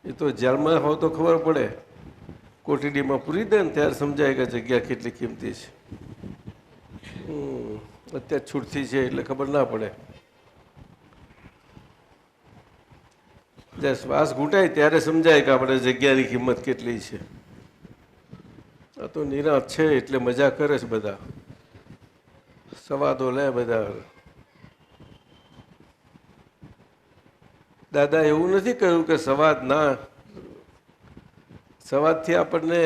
એ તો જેલમાં હોવ તો ખબર પડે, કોટડીમાં પૂરી દે ને ત્યારે સમજાય કે જગ્યા કેટલી કિંમતી છે. અત્યારે છૂટથી છે એટલે ખબર ના પડે. જ્યારે શ્વાસ ઘૂંટાય ત્યારે સમજાય કે આપણે જગ્યાની કિંમત કેટલી છે. આ તો નિરાશ છે એટલે મજા કરે છે બધા, સવાદો લે બધા. દાદા એવું નથી કહ્યું કે સવાદ ના, સવાદથી આપણને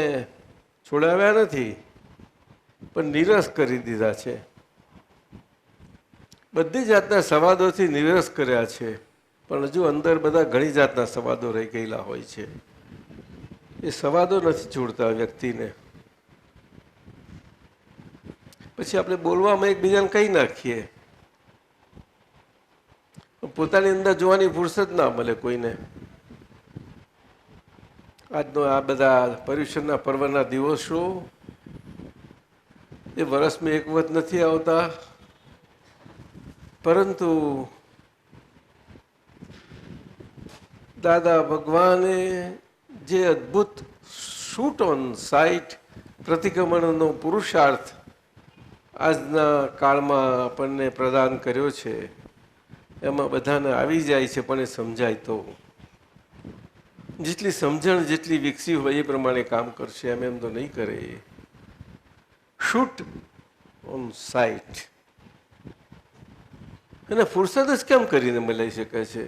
છોડાવ્યા નથી, પણ નિરસ કરી દીધા છે. બધી જાતના સવાદોથી નિરસ કર્યા છે, પણ હજુ અંદર બધા ઘણી જાતના સવાદો રહી ગયેલા હોય છે. એ સવાદો નથી છોડતા વ્યક્તિને. પછી આપણે બોલવામાં એકબીજાને કહી નાખીએ, પોતાની અંદર જોવાની ફુરસદ ના મળે કોઈને. આજનો આ બધા પર્યુષણના પર્વના દિવસો એ વર્ષમાં એક વખત નથી આવતા, પરંતુ દાદા ભગવાને જે અદ્ભુત શૂટ ઓન સાઇટ પ્રતિક્રમણનો પુરુષાર્થ આજના કાળમાં આપણને પ્રદાન કર્યો છે, એમાં બધાને આવી જાય છે, પણ એ સમજાય તો. જેટલી સમજણ જેટલી વિકસી હોય એ પ્રમાણે કામ કરશે, એમ તો નહીં કરે. શૂટ ઓન સાઇટ એને ફુરસદ જ કેમ કરીને મળી શકે છે.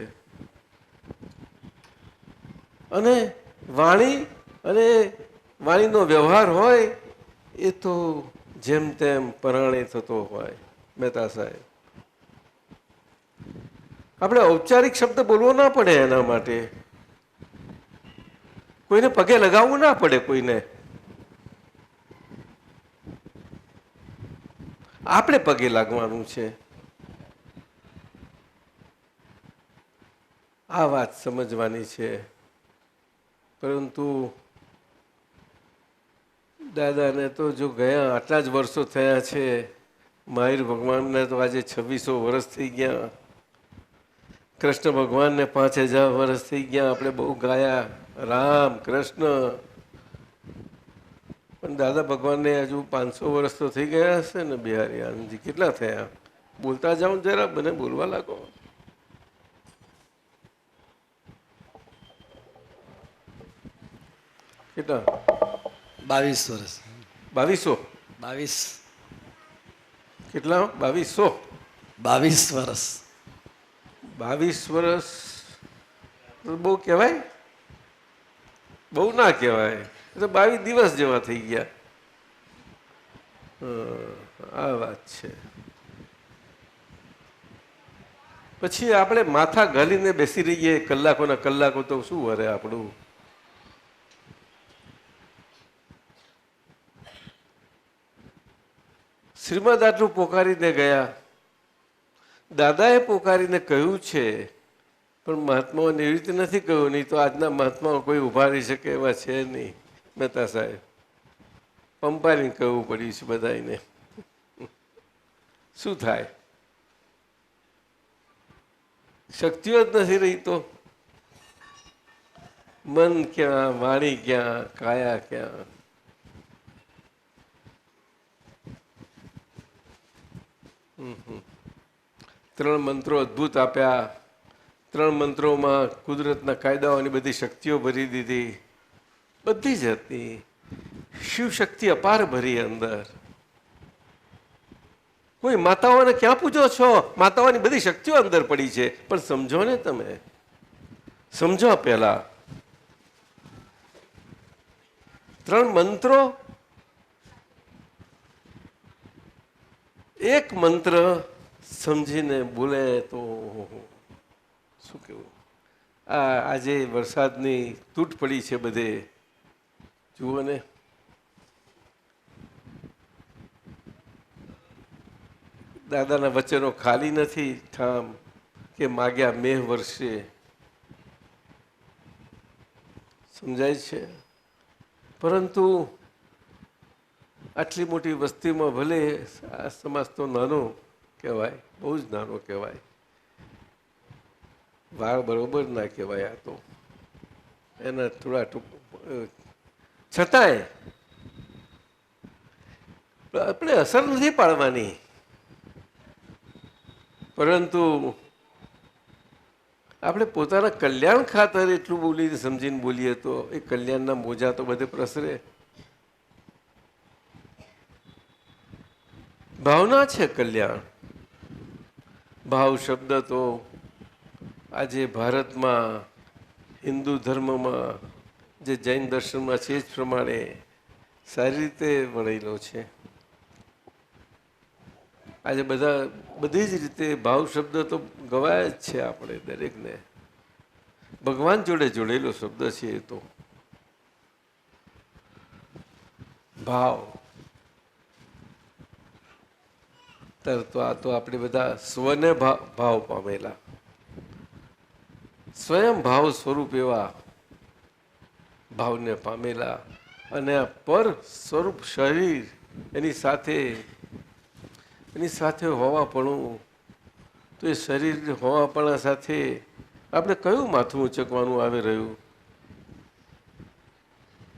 અને વાણીનો વ્યવહાર હોય એ તો જેમ તેમ પરાણે થતો હોય. મહેતા સાહેબ, આપણે ઔપચારિક શબ્દ બોલવો ના પડે, એના માટે કોઈને પગે લગાવવું ના પડે. કોઈને આપણે પગે લાગવાનું છે. આ વાત સમજવાની છે. પરંતુ દાદાને તો જો ગયા આટલા જ વર્ષો થયા છે, મહાવીર ભગવાનને તો આજે 2600 વર્ષ થઈ ગયા, કૃષ્ણ ભગવાનને 5000 વર્ષ થઈ ગયા. આપણે બહુ ગાયા રામ કૃષ્ણ, પણ દાદા ભગવાનને હજુ 500 વર્ષ તો થઈ ગયા હશે ને. બિહારી આનંદજી કેટલા થયા? બોલતા જાઓ જરા, મને બોલવા લાગો. કેટલા? 22 વર્ષ. 2200? 22. કેટલા? 2200? 22 વર્ષ. 22 વર્ષ તો બહુ કહેવાય? બહુ ના કહેવાય. એ તો 22 દિવસ જેવા થઈ ગયા. આ વાત છે. પછી આપણે માથા ગાલીને બેસી રહીએ કલાકોના કલાકો, તો શું વરે આપણું? શ્રીમદ આટલું પોકારીને ગયા, દાદાએ પોકારીને કહ્યું છે, પણ મહાત્માઓને એવી રીતે નથી કહ્યું. નહીં તો આજના મહાત્માઓ કોઈ ઉભા રહી શકે એવા છે નહીં. મહેતા સાહેબ, પંપારીને કહેવું પડ્યું છે બધાને. શું થાય? શક્તિઓ જ નથી રહી તો મન ક્યાં, વાણી ક્યાં, કાયા ક્યાં? ત્રણ મંત્રો અદ્ભુત આપ્યા. ત્રણ મંત્રોમાં કુદરતના કાયદાઓની બધી શક્તિઓ ભરી દીધી, બધી જ હતી. શિવશક્તિ અપાર ભરી અંદર. કોઈ માતાઓને ક્યાં પૂછો છો? માતાઓની બધી શક્તિઓ અંદર પડી છે, પણ સમજો ને, તમે સમજો પહેલા. ત્રણ મંત્રો, એક મંત્ર સમજીને બોલે તો શું કેવું? આજે વરસાદની તૂટ પડી છે બધે, જુઓ ને. દાદાના વચનો ખાલી નથી ઠામ કે માગ્યા મેહ વર્ષે. સમજાય છે? પરંતુ આટલી મોટી વસ્તીમાં ભલે આ સમાજ તો નાનો કહેવાય, બહુ જ નાનો કહેવાય, વાળ બરોબર ના કહેવાય. આ તો એના થોડા છતાંય આપણે અસર નથી પાડવાની, પરંતુ આપણે પોતાના કલ્યાણ ખાતર એટલું બોલીને સમજીને બોલીએ તો એ કલ્યાણના મોજા તો બધે પ્રસરે. ભાવના છે કલ્યાણ. ભાવ શબ્દ તો આજે ભારતમાં હિન્દુ ધર્મમાં જે જૈન દર્શનમાં છે એ જ પ્રમાણે સારી રીતે વળેલો છે. આજે બધી જ રીતે ભાવ શબ્દ તો ગવાય જ છે આપણે દરેકને. ભગવાન જોડે જોડેલો શબ્દ છે એ તો ભાવ. તો આ તો આપણે બધા સ્વને ભાવ પામેલા, સ્વયં ભાવ સ્વરૂપ એવા ભાવને પામેલા, અને આ પર સ્વરૂપ શરીર એની સાથે હોવાપણું. તો એ શરીર હોવાપણા સાથે આપણે કયું માથું ઉંચકવાનું આવી રહ્યું?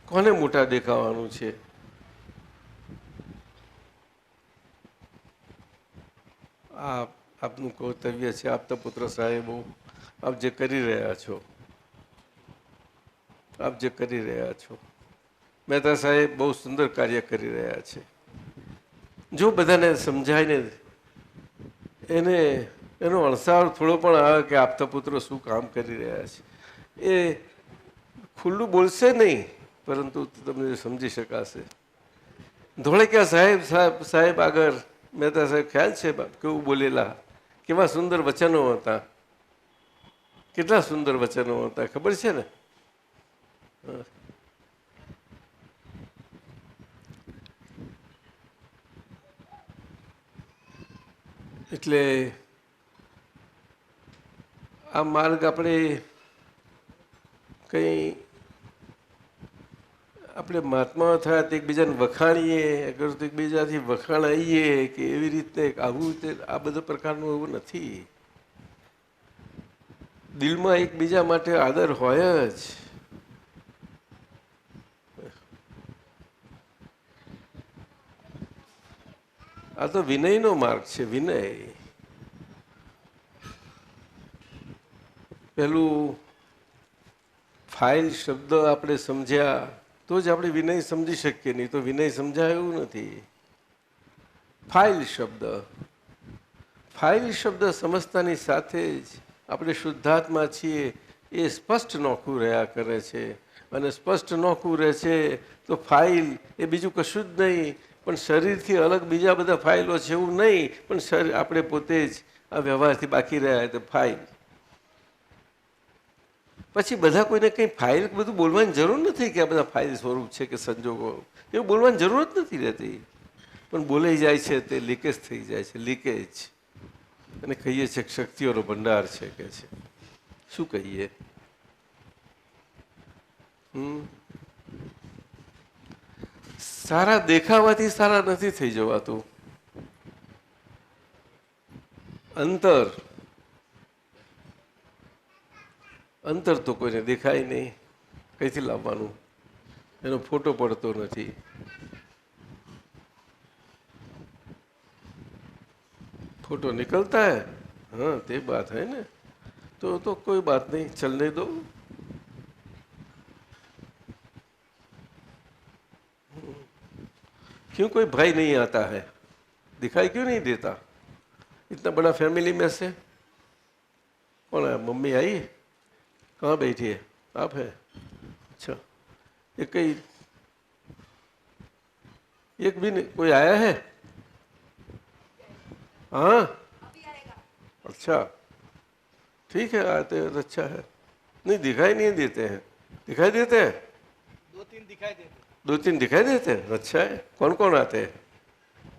કોને મોટા દેખાવાનું છે? આ આપનું કર્તવ્ય છે. આપતા પુત્ર સાહેબો, આપ જે કરી રહ્યા છો, મહેતા સાહેબ બહુ સુંદર કાર્ય કરી રહ્યા છે. જો બધાને સમજાય ને એનો અણસાર થોડો પણ આવે કે આપતા પુત્રો શું કામ કરી રહ્યા છે, એ ખુલ્લું બોલશે નહીં, પરંતુ તમને સમજી શકાશે. ધોળકિયા સાહેબ આગળ મહેતા સાહેબ ખ્યાલ છે કેવું બોલેલા, કેવા સુંદર વચનો હતા, કેટલા સુંદર વચનો હતા, ખબર છે ને? એટલે આ માર્ગ આપણે મહાત્મા થયા તો એકબીજાને વખાણીએ, અગર તો એકબીજાથી વખાણાઈએ કે એવી રીતે આવું આ બધા પ્રકારનું એવું નથી. દિલમાં એકબીજા માટે આદર હોય જ. આ તો વિનયનો માર્ગ છે. વિનય પેલું ફાઇલ શબ્દ આપણે સમજ્યા તો જ આપણે વિનય સમજી શકીએ, નહીં તો વિનય સમજાય એવું નથી. ફાઇલ શબ્દ સમજતાની સાથે જ આપણે શુદ્ધાત્મા છીએ એ સ્પષ્ટ નોખું રહ્યા કરે છે. અને સ્પષ્ટ નોખું રહે છે તો ફાઇલ એ બીજું કશું જ નહીં, પણ શરીરથી અલગ બીજા બધા ફાઇલો છે એવું નહીં, પણ શરીર આપણે પોતે જ આ વ્યવહારથી બાકી રહ્યા તો ફાઇલ. પછી બધા કોઈને કંઈ ફાઇલ બધું બોલવાની જરૂર નથી કે આ બધા ફાઇલ સ્વરૂપ છે કે સંજોગો, એવું બોલવાની જરૂર જ નથી રહેતી. પણ બોલાઈ જાય છે તે લીકેજ થઈ જાય છે, લીકેજ. અને કહીએ છીએ કે શક્તિઓનો ભંડાર છે કે છે. શું કહીએ? સારા દેખાવાથી સારા નથી થઈ જવાતું. અંતર તો કોઈને દેખાય નહીં, કઈથી લાવવાનું? એનો ફોટો પડતો નથી. फोटो निकलता है, हाँ ते बात है ना, तो कोई बात नहीं, चलने दो. क्यों कोई भाई नहीं आता है? दिखाई क्यों नहीं देता? इतना बड़ा फैमिली में से कौन है? मम्मी आई? कहाँ बैठी है? आप है? अच्छा, एक भी नहीं कोई आया है? हाँ, अच्छा, ठीक है, आते हैं तो अच्छा है. नहीं दिखाई नहीं देते हैं. दिखाई देते हैं? दो तीन दिखाई देते. दो तीन दिखाई देते हैं. अच्छा है. कौन कौन आते हैं?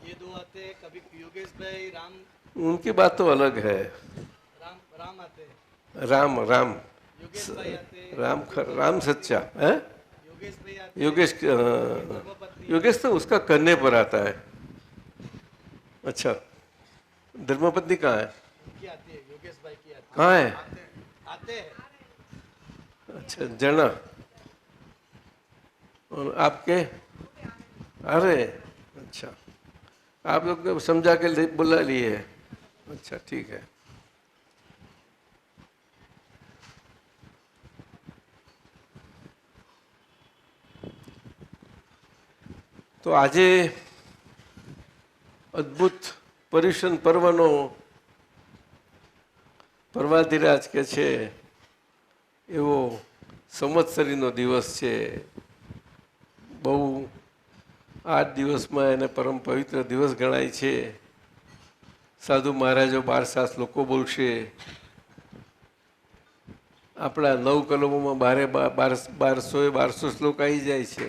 ये दो आते हैं, कभी योगेश भाई, राम. उनकी बात तो अलग है. राम आते हैं. राम योगेश भाई आते हैं. राम सच्चा है. योगेश भाई आते हैं. योगेश तो उसका करने पर आता है. अच्छा, धर्मपत्नी कहाँ है? उनकी आती है, योगेश भाई की आती है. कहाँ है? आते हैं. अच्छा, जना और आपके अरे अच्छा, आप लोग ने समझा के बुला लिए। अच्छा ठीक है। તો આજે અદ્ભુત પર્યુષણ પર્વનો પર્વાધિરાજ કે છે એવો સંવત્સરીનો દિવસ છે. બહુ 8 દિવસમાં એને પરમ પવિત્ર દિવસ ગણાય છે. સાધુ મહારાજો 12 શ્લોકો બોલશે. આપણા 9 કલમોમાં 1200 શ્લોક આવી જાય છે.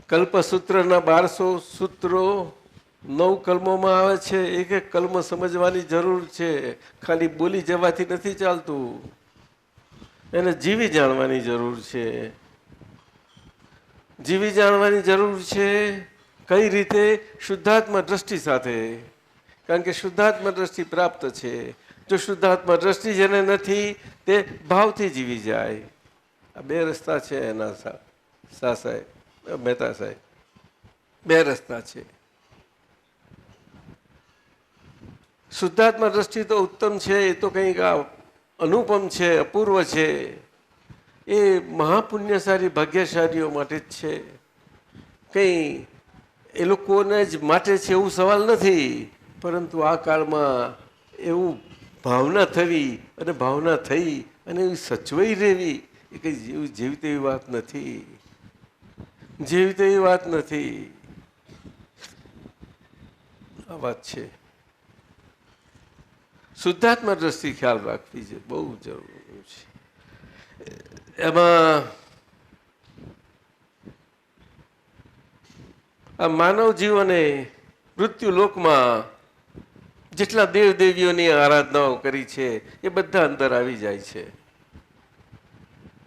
કલ્પસૂત્રના 1200 સૂત્રો 9 કલમોમાં આવે છે. એક એક કલમ સમજવાની જરૂર છે. ખાલી બોલી જવાથી નથી ચાલતું, એને જીવી જાણવાની જરૂર છે. જીવી જાણવાની જરૂર છે. કઈ રીતે? શુદ્ધાત્મા દ્રષ્ટિ સાથે. કારણ કે શુદ્ધાત્મા દ્રષ્ટિ પ્રાપ્ત છે. જો શુદ્ધાત્મા દ્રષ્ટિ જેને નથી તે ભાવથી જીવી જાય. આ 2 રસ્તા છે એના. સાહેબ મહેતા સાહેબ, 2 રસ્તા છે. શુદ્ધાત્મા દ્રષ્ટિ તો ઉત્તમ છે, એ તો કંઈક અનુપમ છે, અપૂર્વ છે. એ મહાપુણ્યશાળી ભાગ્યશાળીઓ માટે જ છે. કંઈ એ લોકોને જ માટે છે એવું સવાલ નથી. પરંતુ આ કાળમાં એવું ભાવના થવી અને ભાવના થઈ અને એવી સચવાઈ રહેવી એ કંઈ જેવી તેવી વાત નથી. જેવી તેવી વાત નથી. આ વાત છે. શુદ્ધાત્મા દ્રષ્ટિ ખ્યાલ રાખવી છે, બહુ જરૂરી છે. એમાં આ માનવ જીવને મૃત્યુ લોકમાં જેટલા દેવ દેવીઓની આરાધનાઓ કરી છે એ બધા અંદર આવી જાય છે.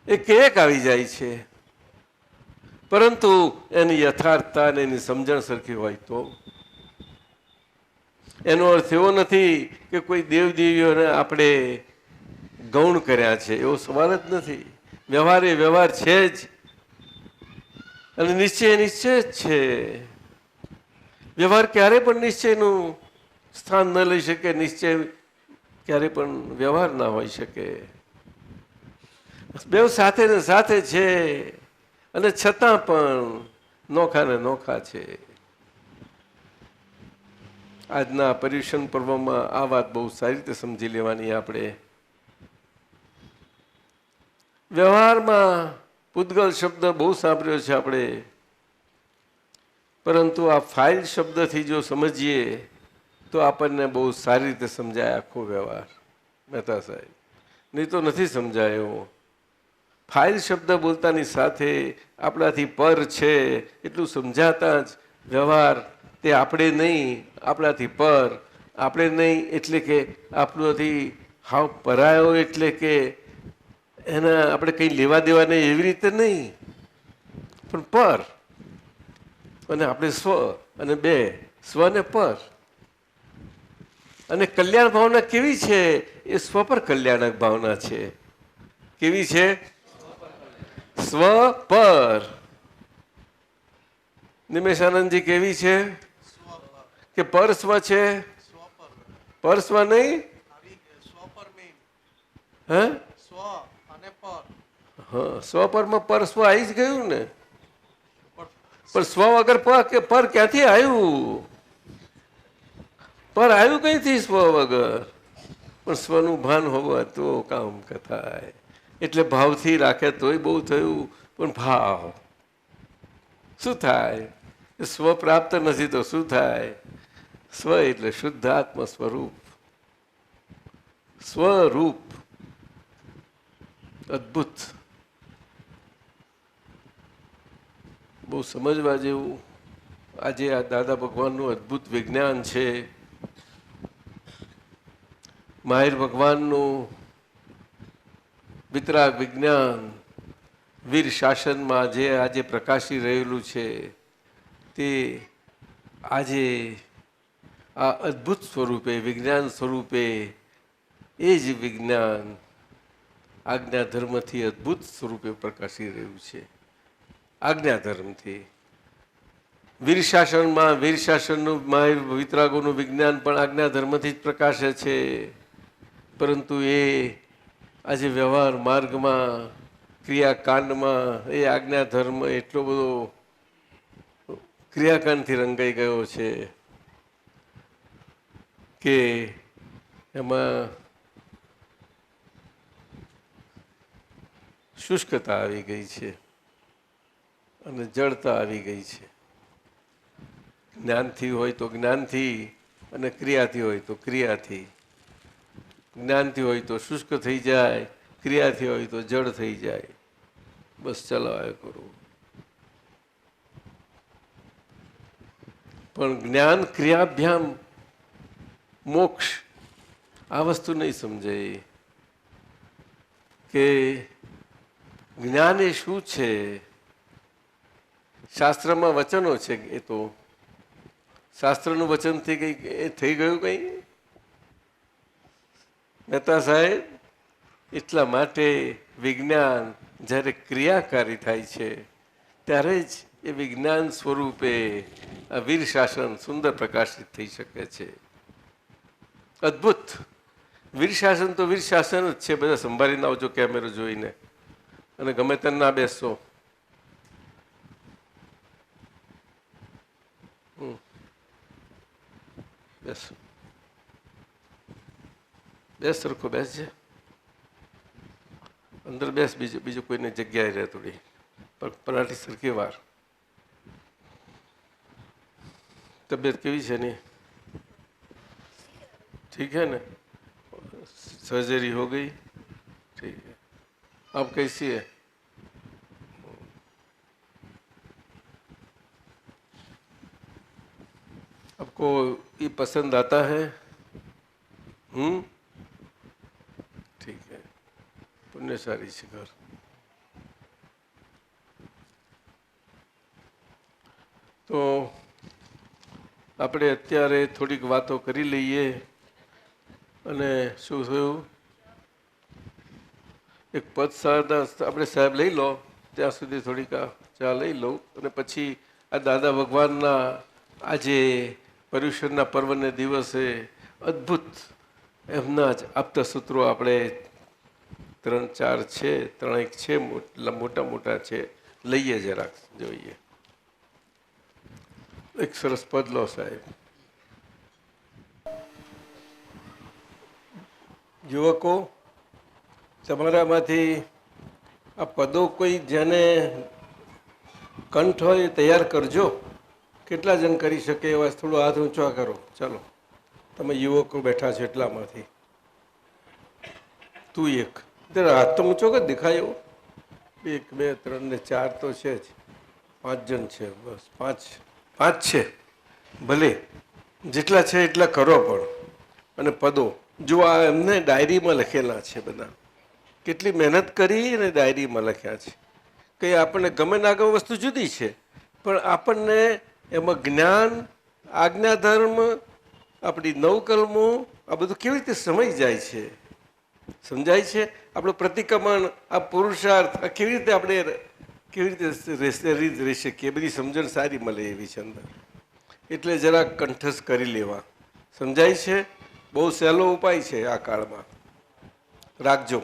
એક આવી જાય છે. પરંતુ એની યથાર્થતા અને એની સમજણ સરખી હોય તો. એનો અર્થ એવો નથી કે કોઈ દેવદેવીઓને આપણે ગૌણ કર્યા છે, એવો સવાલ જ નથી. વ્યવહાર એ વ્યવહાર છે જ, અને નિશ્ચય નિશ્ચય જ છે. વ્યવહાર ક્યારે પણ નિશ્ચયનું સ્થાન ન લઈ શકે, નિશ્ચય ક્યારે પણ વ્યવહાર ના હોઈ શકે. બેઉ સાથે ને સાથે છે, અને છતાં પણ નોખા ને નોખા છે. આજના પર્યુષણ પર્વમાં આ વાત બહુ સારી રીતે સમજી લેવાની. આપણે વ્યવહારમાં પૂતગલ શબ્દ બહુ સાંભળ્યો છે આપણે, પરંતુ આ ફાઇલ શબ્દથી જો સમજીએ તો આપણને બહુ સારી રીતે સમજાય આખો વ્યવહાર. મહેતા સાહેબ, નહીં તો નથી સમજાયો. ફાઇલ શબ્દ બોલતાની સાથે આપણાથી પર છે એટલું સમજાતા જ વ્યવહાર તે આપણે નહીં, આપણાથી પર. આપણે નહીં એટલે કે આપણોથી હાવ પરાયો, એટલે કે એના આપણે કંઈ લેવા દેવા નહીં એવી રીતે નહીં, પણ પર. અને આપણે સ્વ, અને 2 સ્વ ને પર. અને કલ્યાણ ભાવના કેવી છે? એ સ્વ પર કલ્યાણક ભાવના છે. કેવી છે? સ્વ પર. નિમેશાનંદજી કેવી છે? કે પર સ્વ છે? પર સ્વ નહીં? હે? હા, સ્વ પરમાં પર સ્વ આવી જ ગયું ને. પણ સ્વ વગર પર ક્યાંથી આવ્યું? પર આવ્યું કઈથી સ્વ વગર? પણ સ્વનું ભાન હોવા તો કામ થાય. એટલે ભાવથી રાખે તોય બહુ થયું. પણ ભાવ શું થાય? સ્વ પ્રાપ્ત નથી તો શું થાય? સ્વ એટલે શુદ્ધ આત્મ સ્વરૂપ. સ્વરૂપ અદ્ભુત, બહુ સમજવા જેવું. આજે આ દાદા ભગવાનનું અદ્ભુત વિજ્ઞાન છે. માહિર ભગવાનનું વિતરાગ વિજ્ઞાન વીર શાસનમાં જે આજે પ્રકાશી રહેલું છે, તે આજે આ અદ્ભુત સ્વરૂપે, વિજ્ઞાન સ્વરૂપે, એ જ વિજ્ઞાન આજ્ઞા ધર્મથી અદ્ભુત સ્વરૂપે પ્રકાશી રહ્યું છે. આજ્ઞા ધર્મથી વીર શાસનનું વિતરાગોનું વિજ્ઞાન પણ આજ્ઞા ધર્મથી જ પ્રકાશે છે. પરંતુ એ આજે વ્યવહાર માર્ગમાં ક્રિયાકાંડમાં એ આજ્ઞા ધર્મ એટલો બધો ક્રિયાકાંડથી રંગાઈ ગયો છે કે એમાં શુષ્કતા આવી ગઈ છે અને જડતા આવી ગઈ છે. જ્ઞાનથી હોય તો જ્ઞાનથી અને ક્રિયાથી હોય તો ક્રિયાથી. જ્ઞાનથી હોય તો શુષ્ક થઈ જાય, ક્રિયાથી હોય તો જડ થઈ જાય. બસ ચલાવ્યા કરું. પણ જ્ઞાન ક્રિયાભ્યામ મોક્ષ આ વસ્તુ નહીં સમજાય કે જ્ઞાન એ શું છે. શાસ્ત્રમાં વચનો છે, એ તો શાસ્ત્રનું વચનથી કંઈક એ થઈ ગયું કંઈ મહેતા સાહેબ. એટલા માટે વિજ્ઞાન જ્યારે ક્રિયાકારી થાય છે ત્યારે જ એ વિજ્ઞાન સ્વરૂપે આ વીર શાસન સુંદર પ્રકાશિત થઈ શકે છે. અદ્ભુત વીર શાસન તો વીર શાસન જ છે. બધા સંભાળીને આવજો કેમેરો જોઈને, અને ગમે તેને ના બેસશો. બેસો, બેસ સરખો બેસજે. અંદર બેસ, બીજું કોઈને જગ્યાએ રહે થોડી પરાઠી સરખી વાર. तबीयत કેવી છે ની? ठीक है ना? सर्जरी हो गई? ठीक है. आप कैसी है? आपको ये पसंद आता है? ठीक है. पुण्यशाली છે ઘર. તો આપણે અત્યારે થોડીક વાતો કરી લઈએ. અને શું થયું, એક પદ સારના આપણે સાહેબ લઈ લો, ત્યાં સુધી થોડીક ચા લઈ લઉં, અને પછી આ દાદા ભગવાનના આજે પર્યુષણના પર્વને દિવસે અદ્ભુત એમના જ આપતા સૂત્રો આપણે 3-4 છે, 3 છે, મોટા મોટા છે, લઈએ જરાક જોઈએ. એક સરસ પદ લો સાહેબ. યુવકો, તમારામાંથી આ પદો કોઈ જેને કંઠ હોય તૈયાર કરજો. કેટલા જણ કરી શકે એવા થોડો હાથ ઊંચો કરો. ચાલો, તમે યુવકો બેઠા છો એટલામાંથી. તું એક હાથ તો ઊંચો કર, દેખાય એવો. 1, 2, 3 ને 4 તો છે જ. 5 જણ છે, બસ 5 છે. ભલે જેટલા છે એટલા કરો. પણ અને પદો જો આ એમને ડાયરીમાં લખેલા છે બધા. કેટલી મહેનત કરી અને ડાયરીમાં લખ્યા છે. કંઈ આપણને ગમે ના ગમે વસ્તુ જુદી છે, પણ આપણને એમાં જ્ઞાન, આજ્ઞાધર્મ, આપણી નવકલમો આ બધું કેવી રીતે સમય જાય છે, સમજાય છે. આપણું પ્રતિક્રમણ, આ પુરુષાર્થ, આ કેવી રીતે આપણે કેવી રીતે રહી શકીએ, બધી સમજણ સારી મળે એવી છે અંદર. એટલે જરાક કંઠસ્થ કરી લેવા. સમજાય છે? બહુ સહેલો ઉપાય છે આ કાળમાં. રાખજો.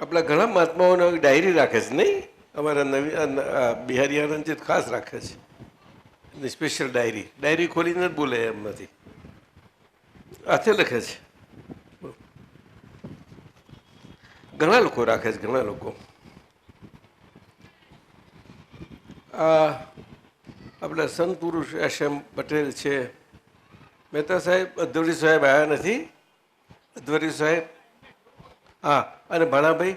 આપણા ઘણા મહાત્માઓને ડાયરી રાખે છે નહીં? અમારા બિહારી આનંદજી ખાસ રાખે છે સ્પેશિયલ ડાયરી ખોલીને જ બોલે એમ નથી, હાથે લખે છે. ઘણા લોકો રાખે છે, ઘણા લોકો. આ આપણા સંત પુરુષ એમ પટેલ છે. મહેતા સાહેબ, અધ્વરી સાહેબ આવ્યા નથી? અધ્વરી સાહેબ, હા. અને ભાણાભાઈ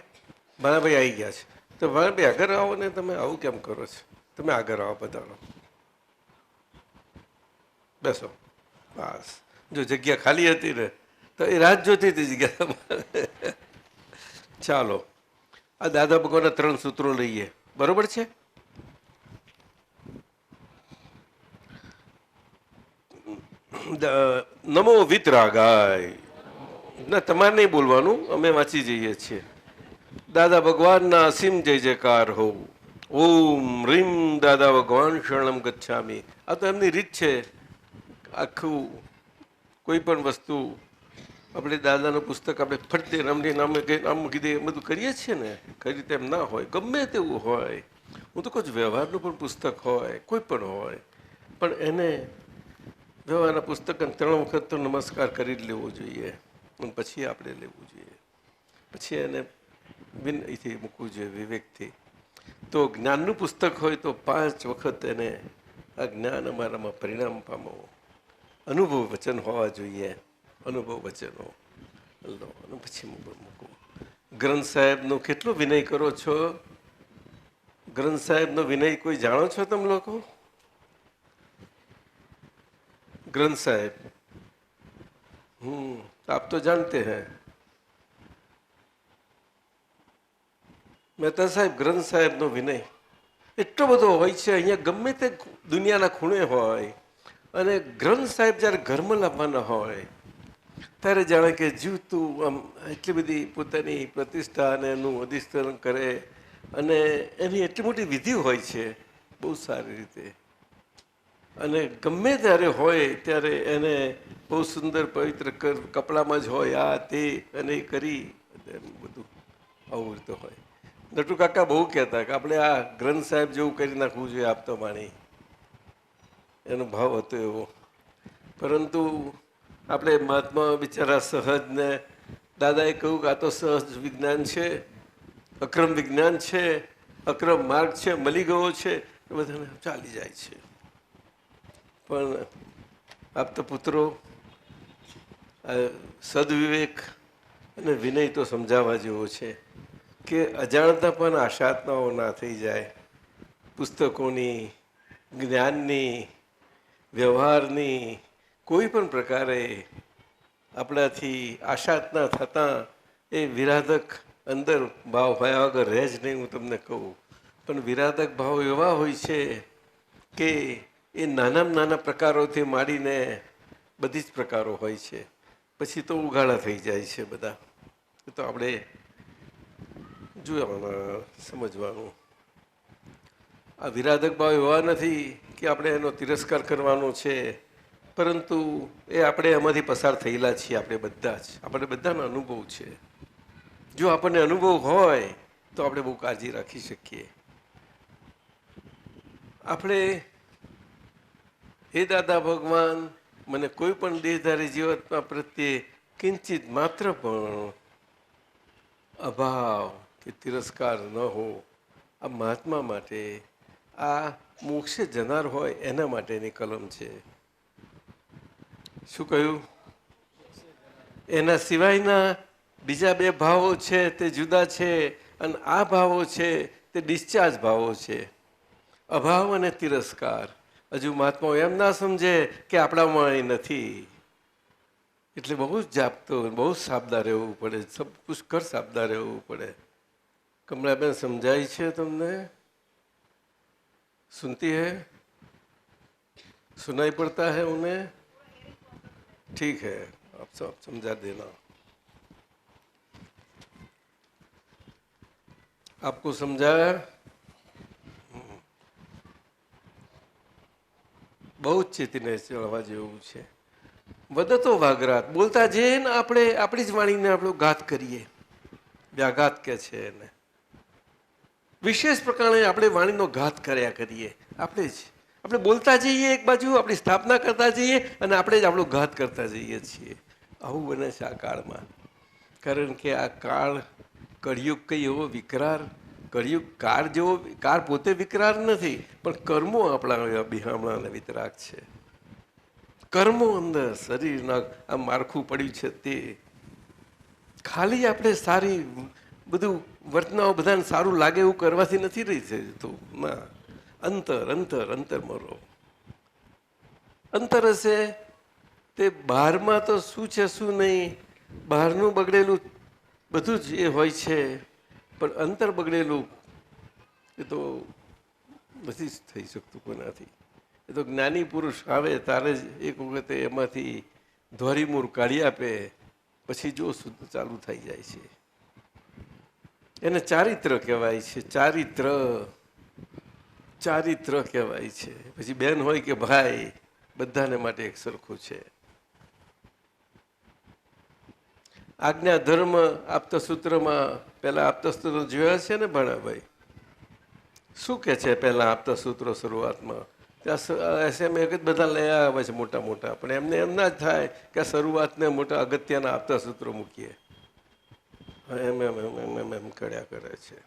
આવી ગયા છે. તો ભાણાભાઈ આગળ આવો ને. તમે આવું કેમ કરો છો? તમે આગળ આવો, બધાનો બેસો. બસ, જો જગ્યા ખાલી હતી ને તો એ રાત જોતી હતી જગ્યા. ચાલો, આ દાદા ભગવાનના 3 સૂત્રો લઈએ. બરોબર છે? નમો વિતરાગાય, ના, તમારે નહીં બોલવાનું, અમે વાંચી જઈએ છીએ. દાદા ભગવાનના અસીમ જય જયકાર હો. ઓમ રીમ દાદા ભગવાન શરણમ ગચ્છામી. આ તો એમની રીત છે. આખું કોઈ પણ વસ્તુ આપણે દાદાનું પુસ્તક આપણે ફરતે નામની નામે નામ મૂકી દઈએ, બધું કરીએ છીએ ને. કઈ રીતે એમ ના હોય, ગમે તેવું હોય. હું તો કહું છું વ્યવહારનું પણ પુસ્તક હોય, કોઈ પણ હોય, પણ એને વ્યવહારના પુસ્તક 3 વખત તો નમસ્કાર કરી જ લેવો જોઈએ. અને પછી આપણે લેવું જોઈએ, પછી એને વિનયથી મૂકવું જોઈએ, વિવેકથી. તો જ્ઞાનનું પુસ્તક હોય તો 5 વખત એને આ જ્ઞાન અમારામાં પરિણામ પામો. અનુભવ વચન હોવા જોઈએ, અનુભવ વચનો લો અને પછી મૂકવું. ગ્રંથ સાહેબનો કેટલો વિનય કરો છો? ગ્રંથ સાહેબનો વિનય કોઈ જાણો છો તમે લોકો? ग्रंथ साहेब, आप तो जानते हैं. મહેતા સાહેબ, ગ્રંથ સાહેબનો વિનય એટલો બધો હોય છે. અહીંયા ગમે તે દુનિયાના ખૂણે હોય, અને ગ્રંથ સાહેબ જ્યારે ઘરમાં લાવવાના હોય ત્યારે જાણે કે જીવતું આમ એટલી બધી પોતાની પ્રતિષ્ઠા અને એનું અધિષ્ઠાન કરે, અને એની એટલી મોટી વિધિ હોય છે બહુ સારી રીતે. અને ગમે ત્યારે હોય ત્યારે એને બહુ સુંદર પવિત્ર કપડામાં જ હોય, આ તે અને કરી બધું આવું રીતે હોય. નટુ કાકા બહુ કહેતા કે આપણે આ ગ્રંથ સાહેબ જેવું કરી નાખવું જોઈએ. આપતો માણી એનો ભાવ હતો એવો. પરંતુ આપણે મહાત્મા બિચારા સહજને દાદાએ કહ્યું કે આ તો સહજ વિજ્ઞાન છે, અક્રમ વિજ્ઞાન છે, અક્રમ માર્ગ છે, મળી ગયો છે, એ બધાને ચાલી જાય છે. પણ આપતા પુત્રો, સદવિવેક અને વિનય તો સમજાવવા જેવો છે કે અજાણતા પણ આશાતનાઓ ના થઈ જાય. પુસ્તકોની, જ્ઞાનની, વ્યવહારની કોઈ પણ પ્રકારે આપણાથી આશાત ના થતાં એ વિરાધક અંદર ભાવ ભયા વગર રહે જ નહીં. હું તમને કહું, પણ વિરાધક ભાવ એવા હોય છે કે એ નાનામાં નાના પ્રકારોથી માંડીને બધી જ પ્રકારો હોય છે. પછી તો ઉઘાડા થઈ જાય છે બધા. એ તો આપણે જોવાનું, સમજવાનું. આ વિરાધક ભાવ એવા નથી કે આપણે એનો તિરસ્કાર કરવાનો છે, પરંતુ એ આપણે એમાંથી પસાર થયેલા છીએ. આપણે બધા જ, આપણે બધાનો અનુભવ છે. જો આપણને અનુભવ હોય તો આપણે બહુ કાળજી રાખી શકીએ. આપણે હે દાદા ભગવાન, મને કોઈ પણ દેહધારી જીવાત્મા પ્રત્યે કિંચિત માત્ર પણ અભાવ કે તિરસ્કાર ન હો. આ મહાત્મા માટે, આ મોક્ષે જનાર હોય એના માટેની કલમ છે. શું કહ્યું? એના સિવાયના બીજા 2 ભાવો છે તે જુદા છે, અને આ ભાવો છે તે ડિસ્ચાર્જ ભાવો છે, અભાવ અને તિરસ્કાર. હજુ મહાત્માઓ એમ ના સમજે કે આપણામાં એ નથી. એટલે બહુ જ જાપતો, બહુ સાબદા રહેવું પડે, પુષ્કળ સાબદા રહેવું પડે. કમલાબેન, સમજાય છે તમને? સુનતી હૈ? सुनाई पड़ता है उन्हें? ठीक है, आप सब समझा देना. आपको समझाया? બહુ જ ચેતીને ચડવા જેવું છે. વધતો વાગરાત બોલતા જઈએ ને આપણે, આપણી જ વાણીને આપણો ઘાત કરીએ. વ્યાઘાત કે છે એને. વિશેષ પ્રકારે આપણે વાણીનો ઘાત કર્યા કરીએ. આપણે જ, આપણે બોલતા જઈએ એક બાજુ, આપણી સ્થાપના કરતા જઈએ, અને આપણે જ આપણો ઘાત કરતા જઈએ છીએ. આવું બને છે આ કાળમાં. કારણ કે આ કાળ, કળિયુગ કઈ એવો વિકરાર, કળિયુગ કાળ જેવો, કાળ પોતે વિકરાર નથી, પણ કર્મો આપણા બિહામણા અને વિતરાગ છે. કર્મો અંદર શરીરના આ માળખું પડ્યું છે તે. ખાલી આપણે સારી બધું વર્તનાઓ બધાને સારું લાગે એવું કરવાથી નથી રહી છે તો ના. અંતર અંતર અંતર મરો. અંતર હશે તે બહારમાં તો શું છે શું નહીં, બહારનું બગડેલું બધું જ એ હોય છે, પણ અંતર બગડેલું એ તો નથી જ થઈ શકતું કોનાથી. એ તો જ્ઞાની પુરુષ આવે તારે જ એક વખતે એમાંથી ધોરીમૂર કાઢી આપે પછી જો શુદ્ધ ચાલુ થઈ જાય છે. એને ચારિત્ર કહેવાય છે. ચારિત્ર કહેવાય છે. પછી બેન હોય કે ભાઈ, બધાને માટે એક સરખું છે. આજ્ઞા ધર્મ આપતા સૂત્રમાં પેલા આપતા સૂત્રો જોયા છે ને ભણાભાઈ? શું કે છે પેલા આપતા સૂત્રો શરૂઆતમાં? ત્યાં એસએમએ બધા લઈ આવે છે મોટા મોટા, પણ એમને એમ ના જ થાય કે શરૂઆતને મોટા અગત્યના આપતા સૂત્રો મૂકીએ. એમ કર્યા કરે છે.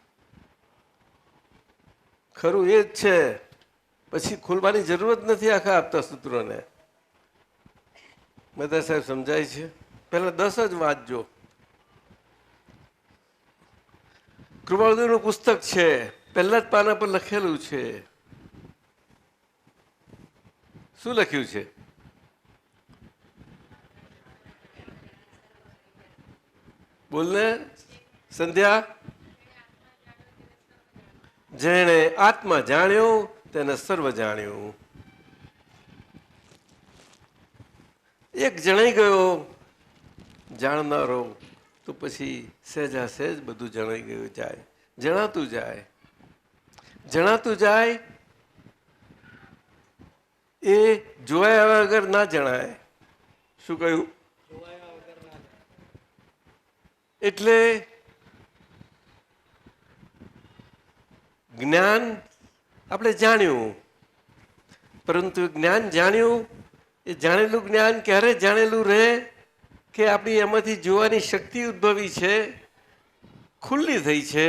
ખરું એ જ છે. પછી ખોલવાની જરૂર જ નથી આખા આપતા સૂત્રોને. બધા સાહેબ સમજાય છે? પેલા 10 જ વાંચજો. કૃપાળુદેવનું પુસ્તક છે, પહેલા જ પાના પર લખેલું છે. શું લખ્યું છે? બોલને સંધ્યા. જેણે આત્મા જાણ્યો તેને સર્વ જાણ્યું. એક જણાઈ ગયો જાણનારો તો પછી સહેજા સહેજ બધું જણાઈ ગયું જાય. જણાતું જાય, જણાતું જાય. એ જોયા વગર ના જણાય. શું કહ્યું? એટલે જ્ઞાન આપણે જાણ્યું, પરંતુ જ્ઞાન જાણ્યું એ જાણેલું જ્ઞાન ક્યારે જાણેલું રહે કે આપણી એમાંથી જોવાની શક્તિ ઉદ્ભવી છે, ખુલ્લી થઈ છે.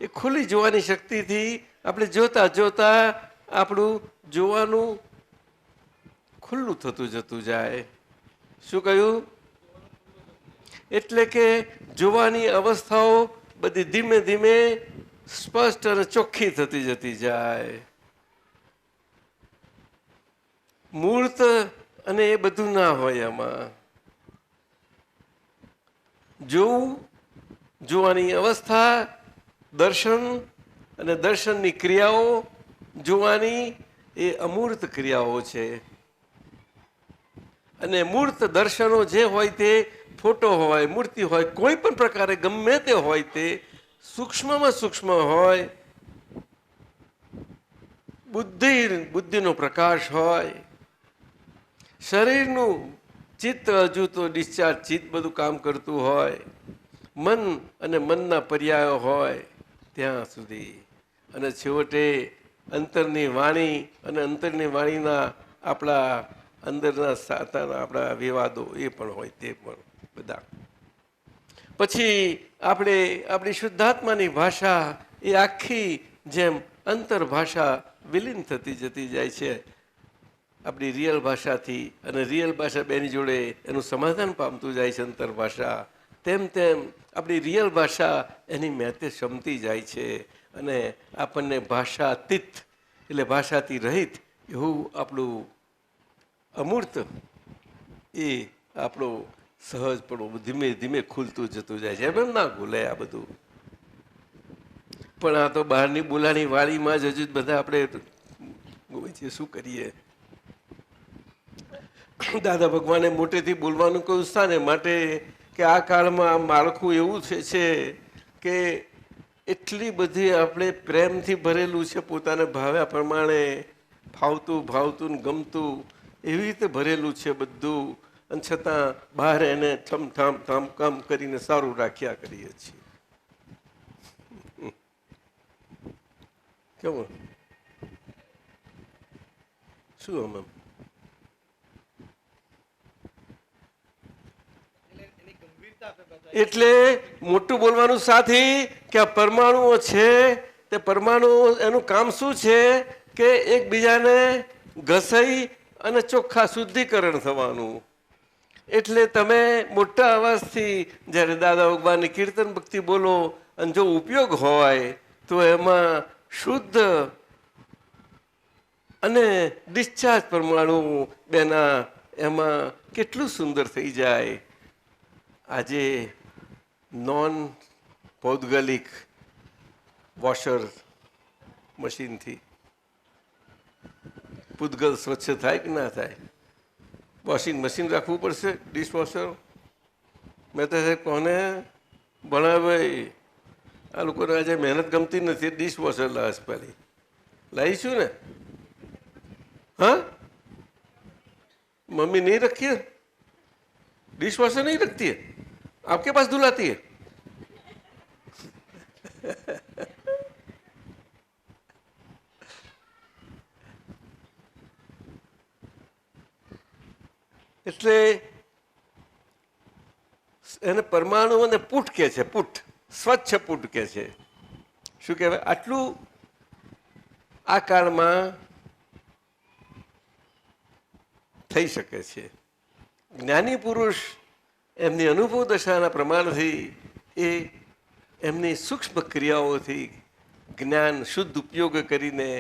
એ ખુલ્લી જોવાની શક્તિથી આપણે જોતા જોતા આપણું જોવાનું ખુલ્લું થતું જતું જાય. શું કહ્યું? એટલે કે જોવાની અવસ્થાઓ બધી ધીમે ધીમે સ્પષ્ટ અને ચોખ્ખી થતી જતી જાય. મૂર્ત અને એ બધું ના હોય એમાં. જોવાની અવસ્થા, દર્શન અને દર્શનની ક્રિયાઓ જોવાની એ અમૂર્ત ક્રિયાઓ છે. અને મૂર્ત દર્શનો જે હોય તે ફોટો હોય, મૂર્તિ હોય, કોઈ પણ પ્રકારે ગમે તે હોય, તે સૂક્ષ્મમાં સૂક્ષ્મ હોય, બુદ્ધિનો પ્રકાશ હોય, શરીરનું ચિત્ત હજુ તો ડિસ્ચાર્જ ચિત્ત બધું કામ કરતું હોય, મન અને મનના પર્યાયો હોય ત્યાં સુધી, અને છેવટે અંતરની વાણી અને અંતરની વાણીના આપણા અંદરના સાતાના આપણા વિવાદો એ પણ હોય, તે પણ બધા. પછી આપણી શુદ્ધાત્માની ભાષા એ આખી જેમ અંતર ભાષા વિલીન થતી જતી જાય છે આપણી રિયલ ભાષાથી, અને રિયલ ભાષા બેની જોડે એનું સમાધાન પામતું જાય છે અંતર ભાષા. તેમ તેમ આપણી રિયલ ભાષા એની મેતે શમતી જાય છે અને આપણને ભાષાતીત એટલે ભાષાથી રહિત એવું આપણું અમૂર્ત એ આપણો સહજપણું ધીમે ધીમે ખુલતું જતું જાય છે. એમ ના ખુલે આ બધું. પણ આ તો બહારની બોલાની વાળીમાં જ હજુ બધા આપણે શું કરીએ? દાદા ભગવાને મોટેથી બોલવાનું કહ્યું સ્થાને માટે કે આ કાળમાં આ માળખું એવું છે કે એટલી બધી આપણે પ્રેમથી ભરેલું છે, પોતાને ભાવ્યા પ્રમાણે ભાવતું ને ગમતું એવી રીતે ભરેલું છે બધું, અને છતાં બહાર એને ઠમ કામ કરીને સારું રાખ્યા કરીએ છીએ. કેવું? શું આમ? એટલે મોટું બોલવાનું સાથી કે આ પરમાણુઓ છે, તે પરમાણુ એનું કામ શું છે કે એકબીજાને ઘસાઈ અને ચોખ્ખા શુદ્ધિકરણ થવાનું. એટલે તમે મોટા અવાજથી જ્યારે દાદા ભગવાનની કીર્તન ભક્તિ બોલો અને જો ઉપયોગ હોય તો એમાં શુદ્ધ અને ડિસ્ચાર્જ પરમાણુ બેના એમાં કેટલું સુંદર થઈ જાય. આજે નોન ભૌગોલિક વોશર મશીનથી પૂતગલ સ્વચ્છ થાય કે ના થાય? વોશિંગ મશીન રાખવું પડશે, ડિશવોશર. મહેતા સાહેબ કોને ભણાવે? આ લોકોને આજે મહેનત ગમતી નથી, ડિશ વોશર લાવે પેલી લાવીશું ને? हाँ मम्मी नहीं रखी है, डिश वॉशर नहीं रखती है, आपके पास धुलाती है? એટલે એને પરમાણુઓને પુટ કે છે, પુટ, સ્વચ્છ પુટ કે છે. શું કહેવાય? આટલું આ કાળમાં થઈ શકે છે. જ્ઞાની પુરુષ એમની અનુભવ દશાના પ્રમાણથી, એ એમની સૂક્ષ્મ ક્રિયાઓથી જ્ઞાન શુદ્ધ ઉપયોગ કરીને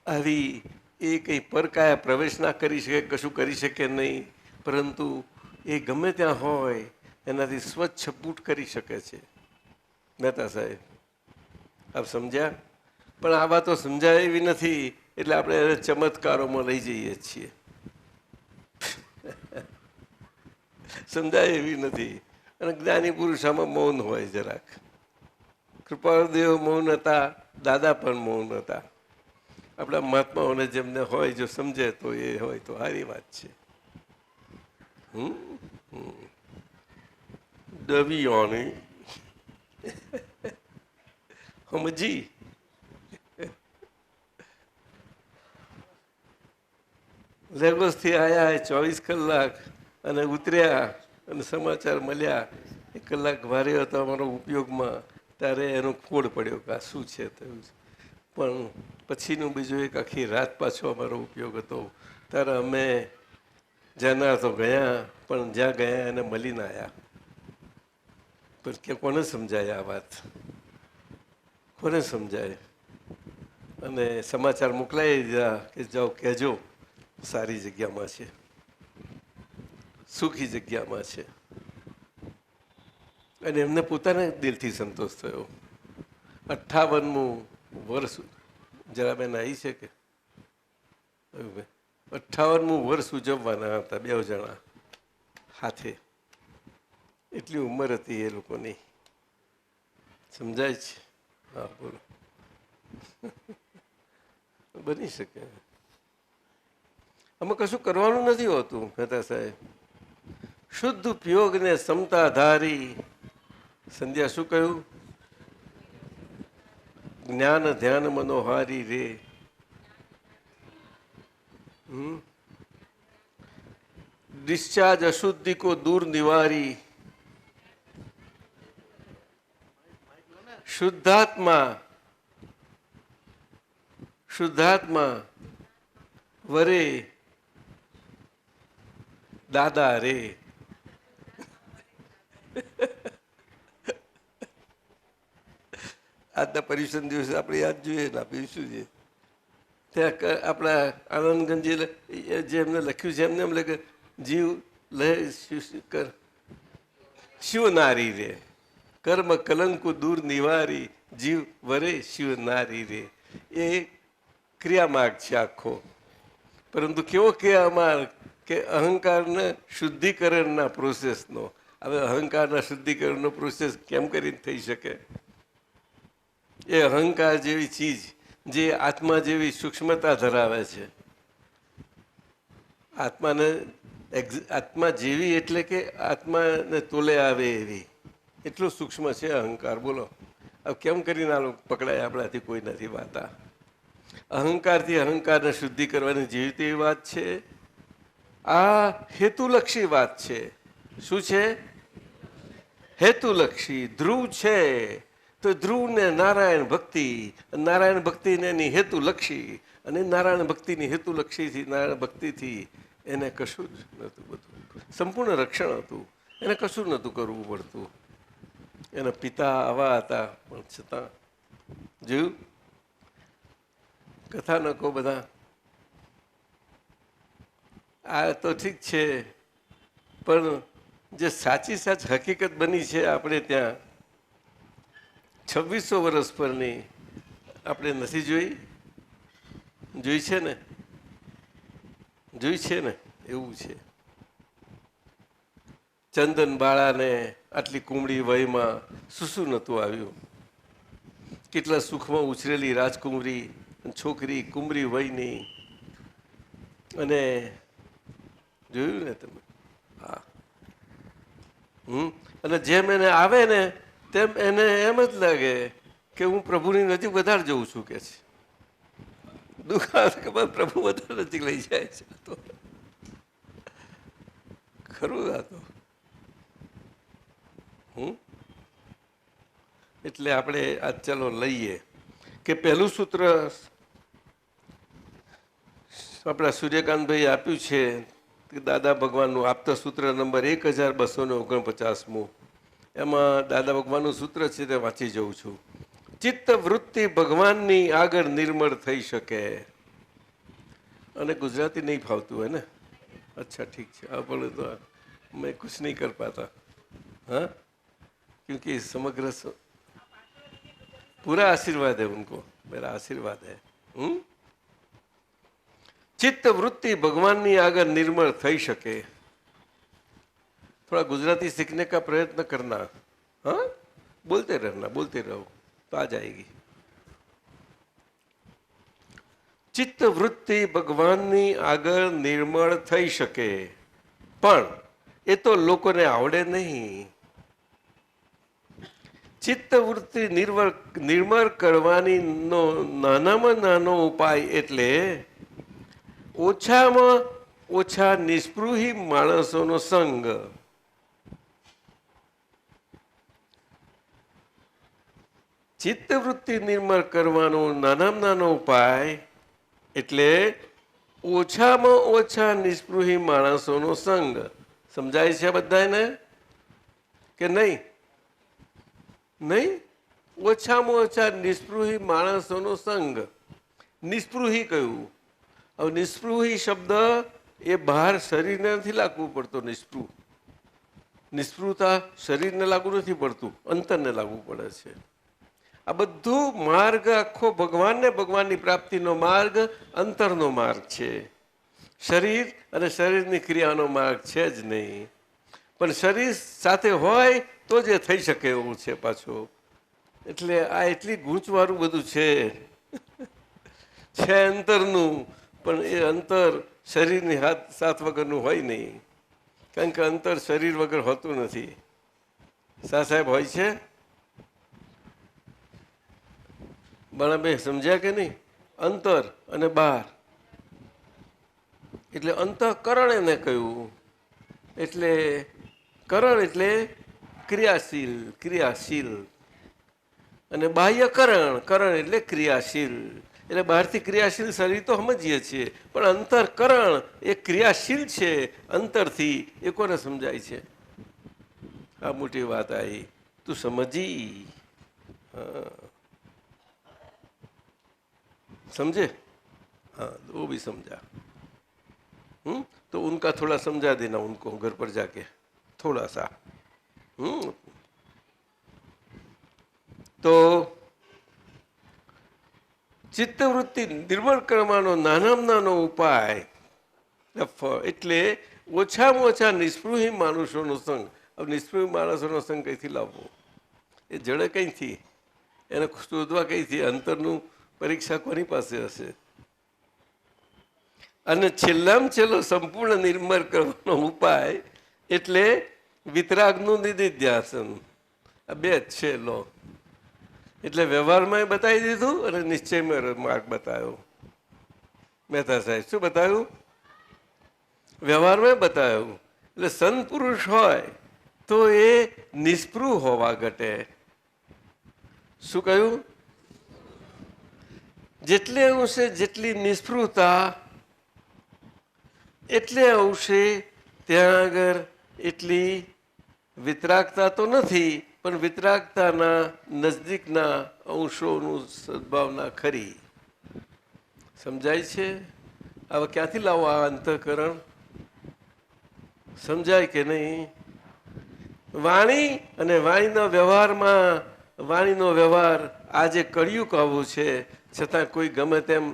આવી એ કંઈ પરકાયા પ્રવેશ ના કરી શકે, કશું કરી શકે નહીં, પરંતુ એ ગમે ત્યાં હોય એનાથી સ્વચ્છ બૂટ કરી શકે છે. મહેતા સાહેબ આપ સમજ્યા? પણ આ વાતો સમજાય એવી નથી, એટલે આપણે એને ચમત્કારોમાં લઈ જઈએ છીએ. સમજાય એવી નથી. અને જ્ઞાની પુરુષ આમાં મૌન હોય જરાક. કૃપાળદેવ મૌન હતા, દાદા પણ મૌન હતા. આપણા મહાત્માઓને જેમને હોય, જો સમજે તો એ હોય તો સારી વાત છે. દવિયાણી સમજી. લેગોસથી આવ્યા 24 કલાક અને ઉતર્યા અને સમાચાર મળ્યા. 1 કલાક ભારે હતો અમારો ઉપયોગમાં, ત્યારે એનો ખોડ પડ્યો કે આ શું છે થયું. પણ પછીનું બીજું એક આખી રાત પાછો અમારો ઉપયોગ હતો. ત્યારે અમે જનાર તો ગયા, પણ જ્યાં ગયા એને મળીને આવ્યા. પણ કે કોને સમજાય આ વાત? કોને સમજાય? અને સમાચાર મોકલાવી દીધા કે જાઓ કહેજો સારી જગ્યામાં છે, સુખી જગ્યામાં છે. અને એમને પોતાના દિલથી સંતોષ થયો. 58મું વર્ષ જરાબેન આવી છે કે 58મું વર્ષ ઉજવવાના હતા 2 જણા હાથે. એટલી ઉંમર હતી એ લોકોની. સમજાય છે? હા બોલો. બની શકે. આમાં કશું કરવાનું નથી હોતું મહેતા સાહેબ. શુદ્ધ ઉપયોગને ક્ષમતા ધારી. સંધ્યા શું કહ્યું? જ્ઞાન ધ્યાન મનોહારી રે. डिस्चार्ज अशुद्धि को दूर निवारी. शुद्धात्मा, शुद्धात्मा वरे दादा रे. આજના પર્યુષણ દિવસે આપણે યાદ જોઈએ ને આપીશું છે. ત્યાં આપણા આનંદગંજી જે એમને લખ્યું છે એમને એમ લખે જીવ લહે કર શિવ નારી રે, કર્મ કલંકુ દૂર નિવારી, જીવ વરે શિવ નારી રે. એ ક્રિયામાર્ગ છે આખો. પરંતુ કેવો ક્રિયામાર્ગ કે અહંકારના શુદ્ધિકરણના પ્રોસેસનો. હવે અહંકારના શુદ્ધિકરણનો પ્રોસેસ કેમ કરીને થઈ શકે? એ અહંકાર જેવી ચીજ જે આત્મા જેવી સૂક્ષ્મતા ધરાવે છે. આત્મા જેવી એટલે કે આત્માને તોલે આવે એવી, એટલું સૂક્ષ્મ છે અહંકાર. બોલો હવે કેમ કરીને આ લોકો પકડાય? આપણાથી કોઈ નથી વાતા. અહંકારથી અહંકારને શુદ્ધિ કરવાની જેવી તેવી વાત છે. આ હેતુલક્ષી વાત છે. શું છે? હેતુલક્ષી. ધ્રુવ છે તો ધ્રુવને નારાયણ ભક્તિ, નારાયણ ભક્તિને એની હેતુલક્ષી, અને નારાયણ ભક્તિની હેતુલક્ષીથી નારાયણ ભક્તિથી એને કશું જ નહોતું. બધું સંપૂર્ણ રક્ષણ હતું. એને કશું નહોતું કરવું પડતું. એના પિતા આવા હતા, પણ છતાં જોયું કથાનકો બધા. આ તો ઠીક છે, પણ જે સાચી હકીકત બની છે આપણે ત્યાં 2600 વર્ષ પરની, આપણે નથી જોઈ? જોઈ છે ને? જોઈ છે ને? એવું છે. ચંદન બાળાને આટલી કુમળી વયમાં શું નહોતું આવ્યું. કેટલા સુખમાં ઉછરેલી રાજકુંવરી છોકરી કુમરી વયની. અને જોયું ને તમે? હા. અને જેમ એને આવે ને તેમ એને એમ જ લાગે કે હું પ્રભુની નજીક વધારે જઉં છું કે છે. દુઃખ આવે કે પ્રભુ વધારે નજીક લઈ જાય છે. તો ખરું આ તો. એટલે આપણે આ ચાલો લઈએ કે પહેલું સૂત્ર આપણા સૂર્યકાંતભાઈ આપ્યું છે કે દાદા ભગવાનનું આપતા સૂત્ર નંબર 1249. એમાં દાદા ભગવાનનું સૂત્ર છે તે વાંચી જઉં છું. ચિત્ત વૃત્તિ ભગવાનની આગળ નિર્મળ થઈ શકે. અને ગુજરાતી નહીં ફાવતું હોય ને? अच्छा ठीक है. आप बोले तो मैं कुछ नहीं कर पाता. हाँ, क्योंकि समग्र पूरा आशीर्वाद है उनको, मेरा आशीर्वाद है. चित्त वृत्ति भगवान ની આગળ निर्मल થઈ શકે. थोड़ा गुजराती सीखने का प्रयत्न करना. हाँ, बोलते रहो तो आ जाएगी. ચિત્ત વૃત્તિ ભગવાનની આગળ નિર્મળ થઈ શકે, પણ એ તો લોકોને આવડે નહીં. ચિત્ત વૃત્તિ નિર્મળ કરવાની નો નાનામાં નાનો ઉપાય એટલે ઓછામાં ઓછા નિસ્પૃહી માણસોનો સંગ. ચિત્ત વૃત્તિ નિર્મળ કરવાનો નાનામાં નાનો ઉપાય એટલે ઓછામાં ઓછા નિસ્પૃહી માણસોનો સંગ. સમજાય છે બધાને કે નહીં? નહીં? ઓછામાં ઓછા નિસ્પૃહી માણસોનો સંગ. નિસ્પૃહી કયું? હવે નિસ્પૃહી શબ્દ એ બહાર શરીરને નથી લાગવું પડતો. નિસ્પૃહતા શરીરને લાગુ નથી પડતું, અંતરને લાગવું પડે છે. આ બધું માર્ગ આખો ભગવાનને ભગવાનની પ્રાપ્તિનો માર્ગ અંતરનો માર્ગ છે. શરીર અને શરીરની ક્રિયાનો માર્ગ છે જ નહીં. પણ શરીર સાથે હોય તો જ એ થઈ શકે એવું છે પાછો. એટલે આ એટલી ગૂંચવાળું બધું છે અંતરનું. પણ એ અંતર શરીરની સાથ વગરનું હોય નહીં. કારણ કે અંતર શરીર વગર હોતું નથી. સાહેબ હોય છે? બરાબર સમજ્યા કે નહીં? અંતર અને બહાર એટલે અંતઃકરણ એને કહ્યું. એટલે કરણ એટલે ક્રિયાશીલ અને બાહ્યકરણ, કરણ એટલે ક્રિયાશીલ. એટલે બહારથી ક્રિયાશીલ શરીર તો સમજીએ છીએ, પણ અંતઃકરણ એ ક્રિયાશીલ છે અંતરથી. એ કોને સમજાય છે? આ મોટી વાત આવી. તું સમજી? હા, समझे? हाँ, वो भी समझा. तो उनका थोड़ा समझा देना उनको घर पर जाके थोड़ा सा. तो ચિત્તવૃત્તિ નિર્મળ કરવાનો નાનામાં નાનો ઉપાય એટલે ઓછામાં ઓછા નિસ્પૃહી માણસોનો સંગ. હવે નિસ્પૃહી માણસોનો સંગ કઈથી લાવવો? એ જડે કઈથી? એને શોધવા કઈથી? અંતરનું પરીક્ષા કોની પાસે હશે? અને છેલ્લામાં છેલ્લો સંપૂર્ણ નિર્મળ કરવાનો ઉપાય એટલે વિતરાગનું નિધિધ્યાસન. આ બે જ છે લો. એટલે વ્યવહારમાં બતાવી દીધું અને નિશ્ચયમાં માર્ગ બતાવ્યો. મહેતા સાહેબ શું બતાવ્યું? વ્યવહારમાં બતાવ્યું. એટલે સંત પુરુષ હોય તો એ નિસ્પૃહ હોવા ઘટે. શું કહ્યું? જેટલે અંશે જેટલી નિસ્પૃહતા એટલે અંશે ત્યાં આગળ એટલી વિતરાગતા તો નથી, પણ વિતરાગતાના નજદીકના અંશોનું સદભાવના ખરી. સમજાય છે? હવે ક્યાંથી લાવો આ અંતઃકરણ? સમજાય કે નહીં? વાણી અને વાણીના વ્યવહારમાં, વાણીનો વ્યવહાર આજે કળિયુગ આવું છે, છતાં કોઈ ગમે તેમ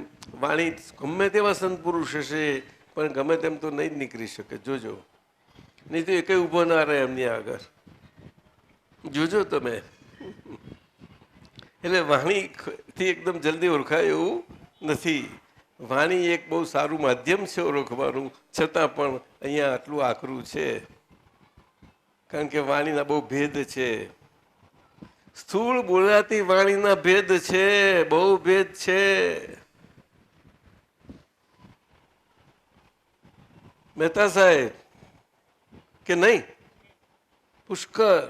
વાણી ગમે તેવા સંત પુરુષ હશે પણ ગમે તેમ તો નહીં જ નીકળી શકે. જોજો, નહીં તો એ કંઈ ઊભો ના રહે એમની આગળ. જોજો તમે. એટલે વાણીથી એકદમ જલ્દી ઓળખાય એવું નથી. વાણી એક બહુ સારું માધ્યમ છે ઓળખવાનું, છતાં પણ અહીંયા આટલું આકરું છે. કારણ કે વાણીના બહુ ભેદ છે. સ્થૂળ બોલાતી વાણીના ભેદ છે, બહુ ભેદ છે. મહેતા સાહેબ કે નહીં? પુષ્કર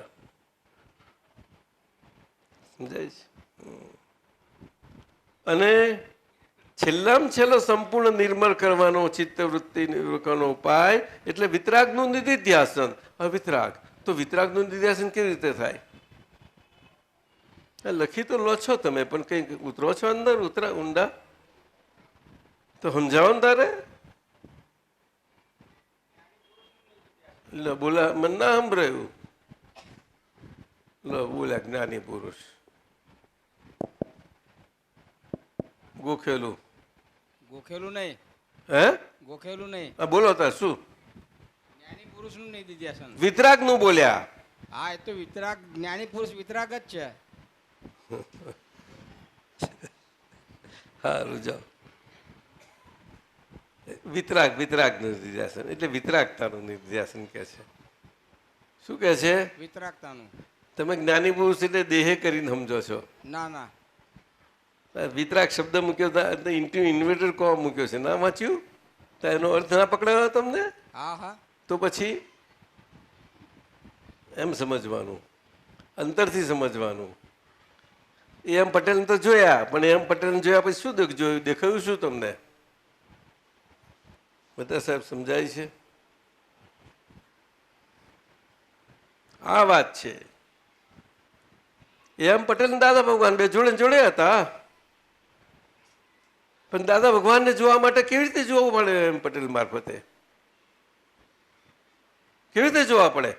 સમજાય છે. અને છેલ્લામાં છેલ્લો સંપૂર્ણ નિર્મળ કરવાનો ચિત્તવૃત્તિ નિર્વૃત્તિનો ઉપાય એટલે વિતરાગનું નિધિધ્યાસન. વિતરાગ તો વિતરાગનું નિધિધ્યાસન કેવી રીતે થાય? લખી તો લો છો તમે, પણ કંઈક ઉતરો છો અંદર ઊંડા તો સમજાવો ને તારે. બોલા મને ના સંભળાયું. લો બોલ્યા જ્ઞાની પુરુષ ગોખેલું. ગોખેલું નહીં. હે? ગોખેલું નહીં. હા બોલો તાર શું? જ્ઞાની પુરુષનું નહીં દિધ્યાસન. વિતરાગ નું બોલ્યા. હા, એ તો વિતરાગ, જ્ઞાની પુરુષ વિતરાગ જ છે. સારું જાઓ. વિતરાગનું નિર્ધ્યાસન એટલે વિતરાગતાનું નિર્ધ્યાસન કે છે. શું કે છે? વિતરાગતાનું. તમે જ્ઞાની પુરુષ એટલે દેહે કરીને સમજો છો. ના ના, વિતરાગ શબ્દ મૂક્યો ઇન્વેટર કોણ મૂક્યો છે? ના વાંચ્યું તો એનો અર્થ ના પકડાયો તમને? હા હા. તો પછી એમ સમજવાનું, અંતરથી સમજવાનું. એમ પટેલને તો જોયા, પણ એમ પટેલને જોયા પછી શું જોયું? દેખાયું શું તમને? બધા સાહેબ સમજાય છે? આ વાત છે. એમ પટેલ દાદા ભગવાન બે જોડે જોડે હતા, પણ દાદા ભગવાનને જોવા માટે કેવી રીતે જોવું પડે? એમ પટેલ મારફતે કેવી રીતે જોવા પડે?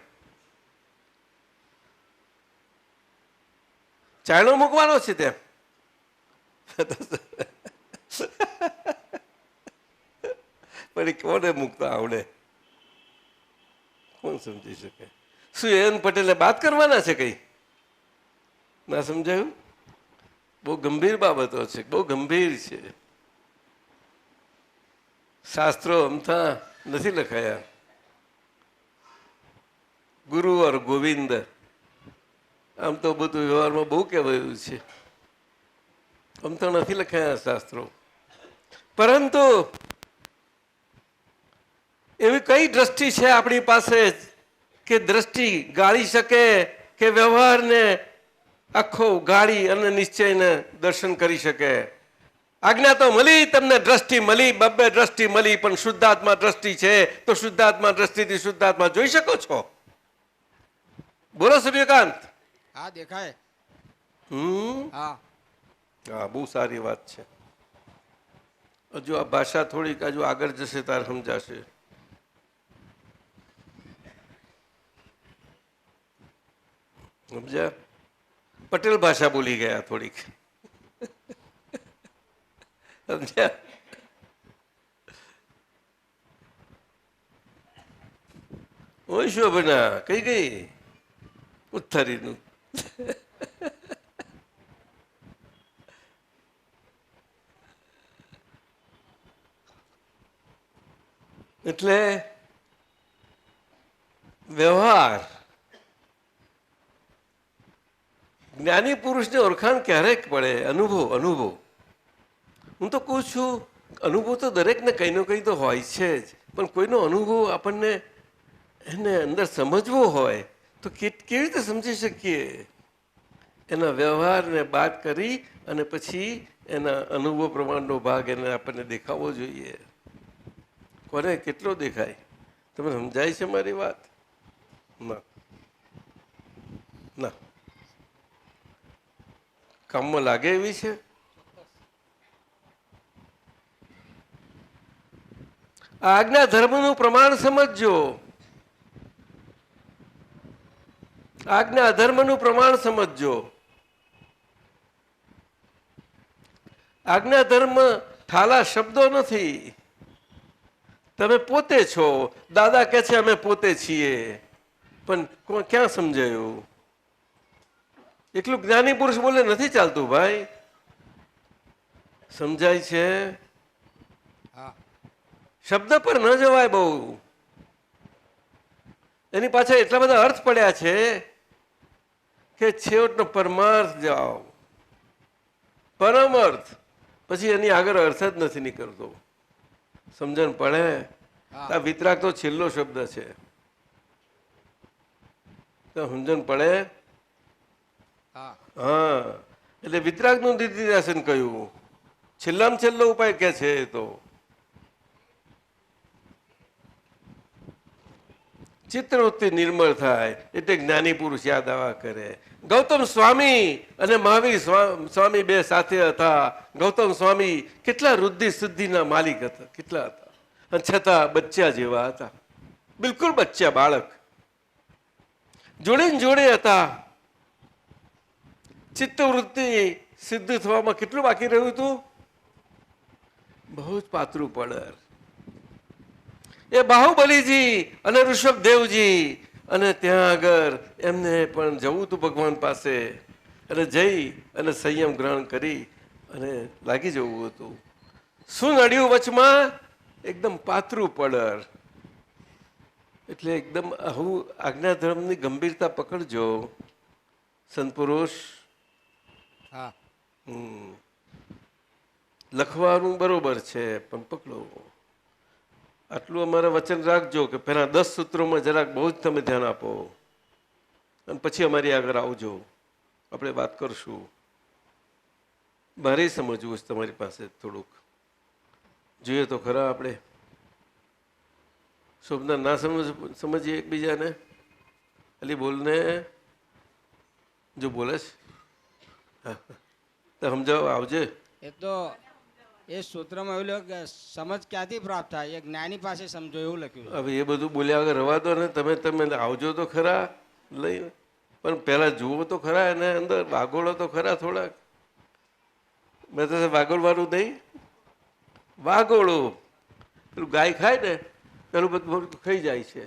ચાયણો મૂકવાનો છે ત્યાં. પણ કોને મૂકતા આવડે? કોણ સમજી શકે? શું એન પટેલે વાત કરવાના છે? કઈ ના સમજાયું? બહુ ગંભીર બાબતો છે, બહુ ગંભીર છે. શાસ્ત્રો અમથા નથી લખાયા. ગુરુ ઓર ગોવિંદ આમ તો બધું વ્યવહારમાં બહુ કહેવાયું છે. અમથા નથી લખાયા શાસ્ત્રો. પરંતુ એવી કઈ દ્રષ્ટિ છે આપણી પાસે કે દ્રષ્ટિ ગાળી શકે, કે વ્યવહારને આખો ગાળી અને નિશ્ચયને દર્શન કરી શકે? આજ્ઞા તો મળી તમને, દ્રષ્ટિ મળી, બબ્બે દ્રષ્ટિ મળી, પણ શુદ્ધાત્મા દ્રષ્ટિ છે તો શુદ્ધાત્મા દ્રષ્ટિથી શુદ્ધાત્મા જોઈ શકો છો? બોલો સૂર્યકાંત. હા દેખાય. હા હા, બહુ સારી વાત છે. હજુ આ ભાષા થોડીક હજુ આગળ જશે તાર સમજાશે. સમજ્યા? પટેલ ભાષા બોલી ગયા થોડીક. સમજ્યા? ઓય શોભના કઈ ગઈ? ઉત્તરીનું. એટલે વ્યવહાર જ્ઞાની પુરુષને ઓળખાણ ક્યારેક પડે? અનુભવ. હું તો કહું છું, અનુભવ તો દરેકને કંઈ નો કંઈ તો હોય છે જ, પણ કોઈનો અનુભવ આપણને એને અંદર સમજવો હોય તો કેવી રીતે સમજી શકીએ? એના વ્યવહારને બાદ કરી અને પછી એના અનુભવ પ્રમાણનો ભાગ એને આપણને દેખાવો જોઈએ. કોને કેટલો દેખાય? તમે સમજાય છે મારી વાત? ના ના, કામમાં લાગે એવી છે? આજ્ઞા ધર્મનું પ્રમાણ સમજજો. આજ્ઞા અધર્મનું પ્રમાણ સમજજો. આજ્ઞા ધર્મ ઠાલા શબ્દો નથી. તમે પોતે છો. દાદા કહે છે અમે પોતે છીએ, પણ ક્યાં સમજાયું? એકલું જ્ઞાની પુરુષ બોલે નથી ચાલતું ભાઈ. સમજાય છે? હા શબ્દ પર ન જવાય બહુ. એની પાછળ એટલા બધા અર્થ પડ્યા છે કે છેવટનો પરમાર્થ જાઓ, પરમ અર્થ, પછી એની આગળ અર્થ જ નથી નીકળતો. સમજણ પડે? હા આ વિતરાગ તો છેલ્લો શબ્દ છે. તો સમજણ પડે? હા હા, એટલે વિતરાગનું નિધિધ્યાસન કહ્યું. છેલ્લામાં છેલ્લો ઉપાય કે છે એ તો ચિત્તવૃત્તિ નિર્મળ થાય એટલે જ્ઞાની પુરુષ યાદ આવા કરે. ગૌતમ સ્વામી અને મહાવીર સ્વામી બે સાથે હતા. ગૌતમ સ્વામી કેટલા રુદ્ધિ સિદ્ધિના માલિક હતા, કેટલા હતા, અને છતાં બચ્ચા જેવા હતા, બિલકુલ બચ્ચા બાળક. જોડે ને જોડે હતા. ચિત્તવૃત્તિ સિદ્ધ થવામાં કેટલું બાકી રહ્યું હતું? બહુ જ પાતળું પડર. એ બાહુબલીજી અને ઋષભદેવજી અને ત્યાં આગળ એમને પણ જવું હતું ભગવાન પાસે, અને જઈ અને સંયમ ગ્રહણ કરી અને લાગી જવું હતું. શું નડ્યું વચમાં? એકદમ પાતળું પડર. એટલે એકદમ આવું આજ્ઞાધર્મની ગંભીરતા પકડજો સંત પુરુષ. હા લખવાનું બરોબર છે પણ પકડો. આટલું અમારા વચન રાખજો કે પહેલા 10 સૂત્રોમાં જરાક બહુ જ તમે ધ્યાન આપો, અને પછી અમારી આગળ આવજો, આપણે વાત કરશું. મારે સમજવું છે તમારી પાસે થોડુંક. જોઈએ તો ખરા આપણે શોભના ના સમજીએ એકબીજાને. અલી બોલને, જો બોલે છે હા તો સમજાવો, આવજે. એ તો એ સૂત્રમાં એવું લખ્યું કે સમજ ક્યાંથી પ્રાપ્ત થાય એ જ્ઞાની પાસે સમજો એવું લખ્યું છે. હવે એ બધું બોલ્યા વગર રવા દો ને. તમે આવજો તો ખરા લઈને, પણ પહેલા જુઓ તો ખરા એને અંદર, વાગોળો તો ખરા થોડાક. મેં તો વાગોળવાનું નહીં, વાગોળો. પેલું ગાય ખાય ને પેલું બધું ખાઈ જાય છે,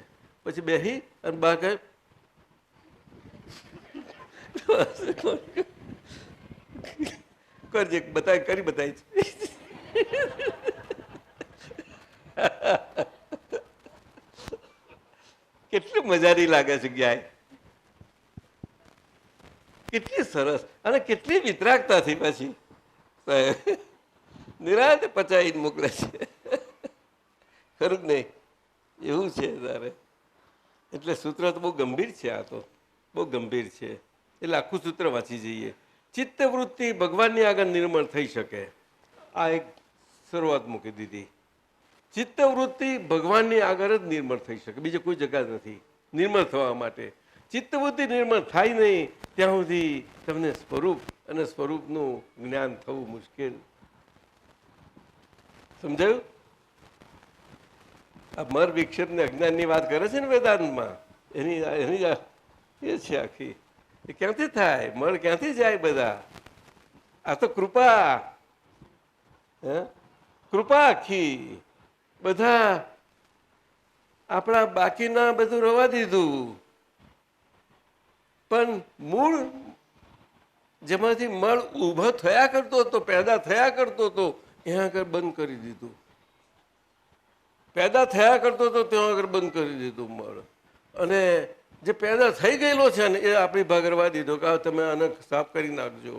પછી બેસી અને બા કહે કરજે, બતાય કરી બતાય છે. કેટલી મજાની લાગે છે ગાય, કેટલી સરસ અને કેટલી વિતરાગતાથી પછી નિરાતે પચાવીને મોકલે છે. ખરું જ નહીં? એવું છે તારે. એટલે સૂત્ર તો બહુ ગંભીર છે. આ તો બહુ ગંભીર છે. એટલે આખું સૂત્ર વાંચી જઈએ. ચિત્તવૃત્તિ ભગવાનની આગળ નિર્મળ થઈ શકે, આ એક શરૂઆત મૂકી દીધી. ચિત્તવૃત્તિ ભગવાનની આગળ જ નિર્મળ થઈ શકે, બીજે કોઈ જગ્યા નથી નિર્મળ થવા માટે. ચિત્તવૃત્તિ નિર્મળ થાય નહીં ત્યાં સુધી તમને સ્વરૂપ અને સ્વરૂપનું જ્ઞાન થવું મુશ્કેલ. સમજાયું? આ મર વિક્ષેપ ને અજ્ઞાનની વાત કરે છે ને વેદાંતમાં, એની એની એ છે આખી. એ ક્યાંથી થાય? મર ક્યાંથી જાય બધા? આ તો કૃપા, હે કૃપા આખી. બધા આપણા બાકીના બધું રવા દીધું, પણ મૂળ જેમાંથી મળ ઊભો થયા કરતો હતો, પેદા થયા કરતો હતો, ત્યાં આગળ બંધ કરી દીધું. પેદા થયા કરતો હતો ત્યાં આગળ બંધ કરી દીધું મળ. અને જે પેદા થઈ ગયેલો છે ને એ આપણી ભાગરવા દીધો કે તમે આને સાફ કરી નાખજો.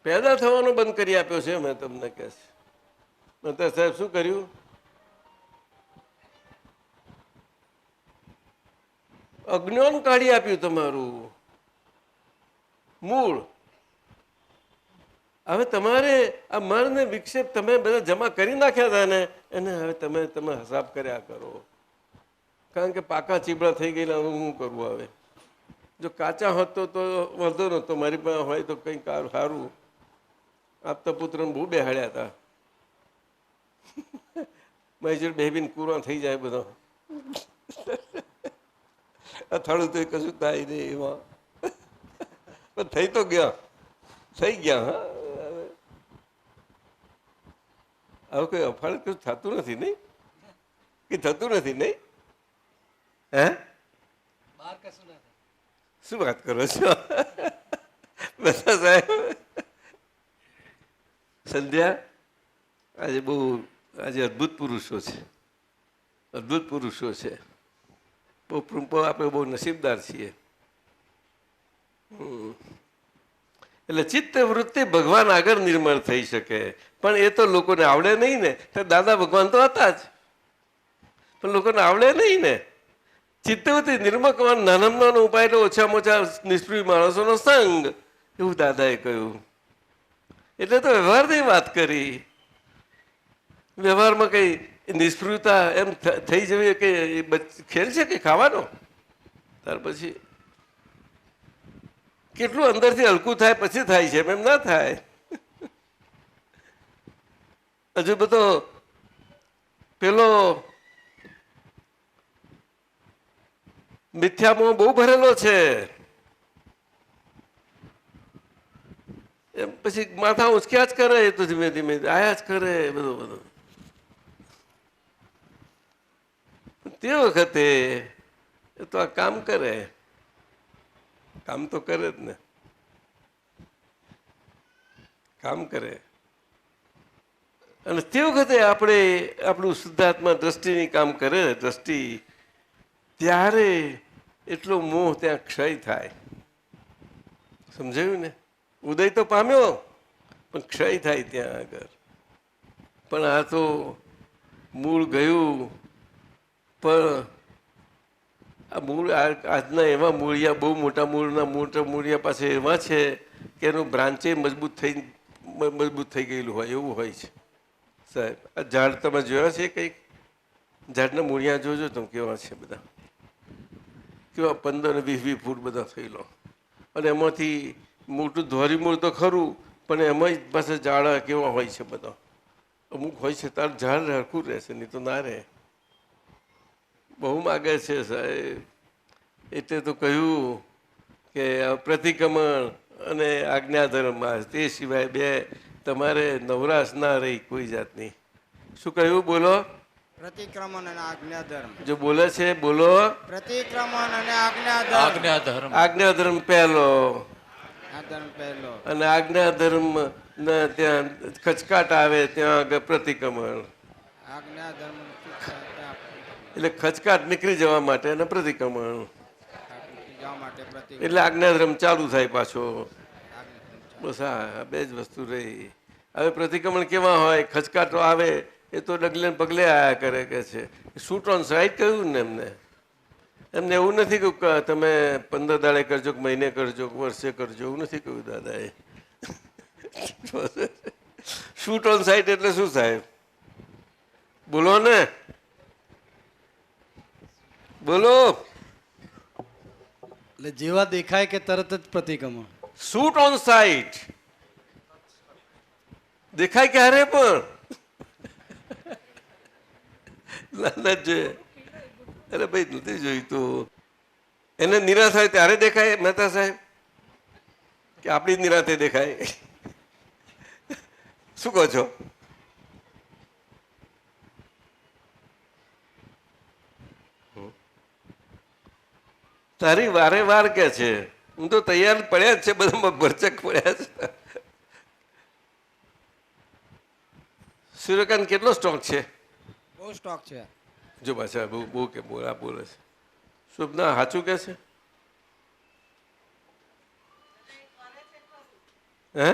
પેદા થવાનો બંધ કરી આપ્યો છે. મેં તમને કહે છે મહેતા સાહેબ શું કર્યું? અજ્ઞાન કાઢી આપ્યું તમારું મૂળ. હવે તમારે આ મન ને વિક્ષેપ તમે બધા જમા કરી નાખ્યા હતા ને એને હવે તમે હિસાબ કર્યા કરો. કારણ કે પાકા ચીબડા થઈ ગયેલા, હું શું કરવું હવે? જો કાચા હોત તો વાંધો નહોતો, મારી પાસે હોય તો કંઈ સારું. આપતા પુત્રને બહુ બેહાડ્યા હતા. મારી જોડે બેબીને કુરવા થઈ જાય બધો. અથાડું તો કશું થાય નહીં એમાં, પણ થઈ તો ગયા, થઈ ગયા. હા, હવે કોઈ અફાળ કશું થતું નથી નહીં, કે થતું નથી નહીં? હે બહાર કશું ના થાય. શું વાત કરો છો બધા સાહેબ? સંધ્યા, આજે બહુ આજે અદ્ભુત પુરુષો છે, અદ્ભુત પુરુષો છે. બહુ આપણે બહુ નસીબદાર છીએ. એટલે ચિત્ત વૃત્તિ ભગવાન આગળ નિર્માણ થઈ શકે, પણ એ તો લોકોને આવડે નહીં ને. દાદા ભગવાન તો હતા જ, પણ લોકોને આવડે નહીં ને. ચિત્તવૃત્તિ નિર્મકવાન નાનામાં નાનો ઉપાય એટલે ઓછામાં ઓછા નિષ્ફળ માણસોનો સંગ, એવું દાદાએ કહ્યું. એટલે તો વ્યવહારની વાત કરી. વ્યવહારમાં કઈ નિષ્ફળતા એમ થઈ જવી કે ખેલ છે કે ખાવાનો? ત્યાર પછી કેટલું અંદરથી હલકું થાય પછી થાય છે, એમ ના થાય. હજુ બધો પેલો મિથ્યામાં બહુ ભરેલો છે. એમ પછી માથા ઉંચક્યા જ કરે, તો ધીમે ધીમે આયા જ કરે બધું. તે વખતે એ તો આ કામ કરે, કામ તો કરે જ ને, કામ કરે. અને તે વખતે આપણે આપણું શુદ્ધાત્મા દ્રષ્ટિની કામ કરે, દ્રષ્ટિ, ત્યારે એટલો મોહ ત્યાં ક્ષય થાય. સમજાયું ને? ઉદય તો પામ્યો પણ ક્ષય થાય ત્યાં આગળ. પણ આ તો મૂળ ગયું, પણ આ મૂળ આજના એવા મૂળિયા, બહુ મોટા મૂળિયા પાસે એવા છે કે એનું બ્રાન્ચે મજબૂત થઈ ગયેલું હોય એવું હોય છે. સાહેબ, આ ઝાડ તમે જોયા છે? કંઈક ઝાડના મૂળિયા જોજો તમે કેવા છે બધા, કેવા 15-20 ફૂટ બધા થયેલો. અને એમાંથી મોટું ધોરી મૂળ તો ખરું, પણ એમાં જ પાસે ઝાડા કેવા હોય છે બધા. અમુક હોય છે તાર ઝાડ હરખું રહેશે, નહીં તો ના રહે. બહુ માગે છે સાહેબ. એટલે તો કહ્યું કે પ્રતિક્રમણ અને આજ્ઞાધર્મ, તે સિવાય બે તમારે નવરાશ ના રહી કોઈ જાતની. શું કહ્યું? બોલો. પ્રતિક્રમણ અને આજ્ઞાધર્મ. જો બોલે છે બોલો. પ્રતિક્રમણ અને આજ્ઞાધર્મ. આજ્ઞાધર્મ પહેલો, પહેલો. અને આજ્ઞાધર્મ ત્યાં ખચકાટ આવે ત્યાં આગળ પ્રતિક્રમણ. આજ્ઞાધર્મ એટલે ખચકાટ નીકળી જવા માટે અને પ્રતિક્રમણ, એટલે આજ્ઞાધર્મ ચાલુ થાય પાછો. બસ હા, બે જ વસ્તુ રહી. હવે પ્રતિક્રમણ કેવા હોય? ખચકાટો આવે એ તો ડગલે પગલે આયા કરે કે છે. શૂટ ઓન સાઈડ કહ્યું ને એમને એવું નથી કહ્યું કે તમે 15 દાડે કરજો, કે મહિને કરજો, કે વર્ષે કરજો, એવું નથી કહ્યું દાદાએ. શૂટ ઓન સાઈડ એટલે શું સાહેબ? બોલો ને, બોલો. એટલે જેવા દેખાય કે તરત જ પ્રતિક્રમણ. શૂટ ઓન સાઇટ દેખાય ક્યારે પણ લાલચ જોઈએ. અરે ભાઈ નથી જોઈતું. એને નિરાશ થાય ત્યારે દેખાય મહેતા સાહેબ, કે આપણી નિરાતે દેખાય? શું કહો છો? તારી વારે વાર કે છે, હું તો તૈયાર પડ્યા જ છે, બધામાં ભરચક પડ્યા છે. સૂર્યકાંત કેટલો સ્ટોક છે? બહુ સ્ટોક છે. જો પાછા બહુ કે બોલા બોલે છે. શુભના સાચું કે છે? હે?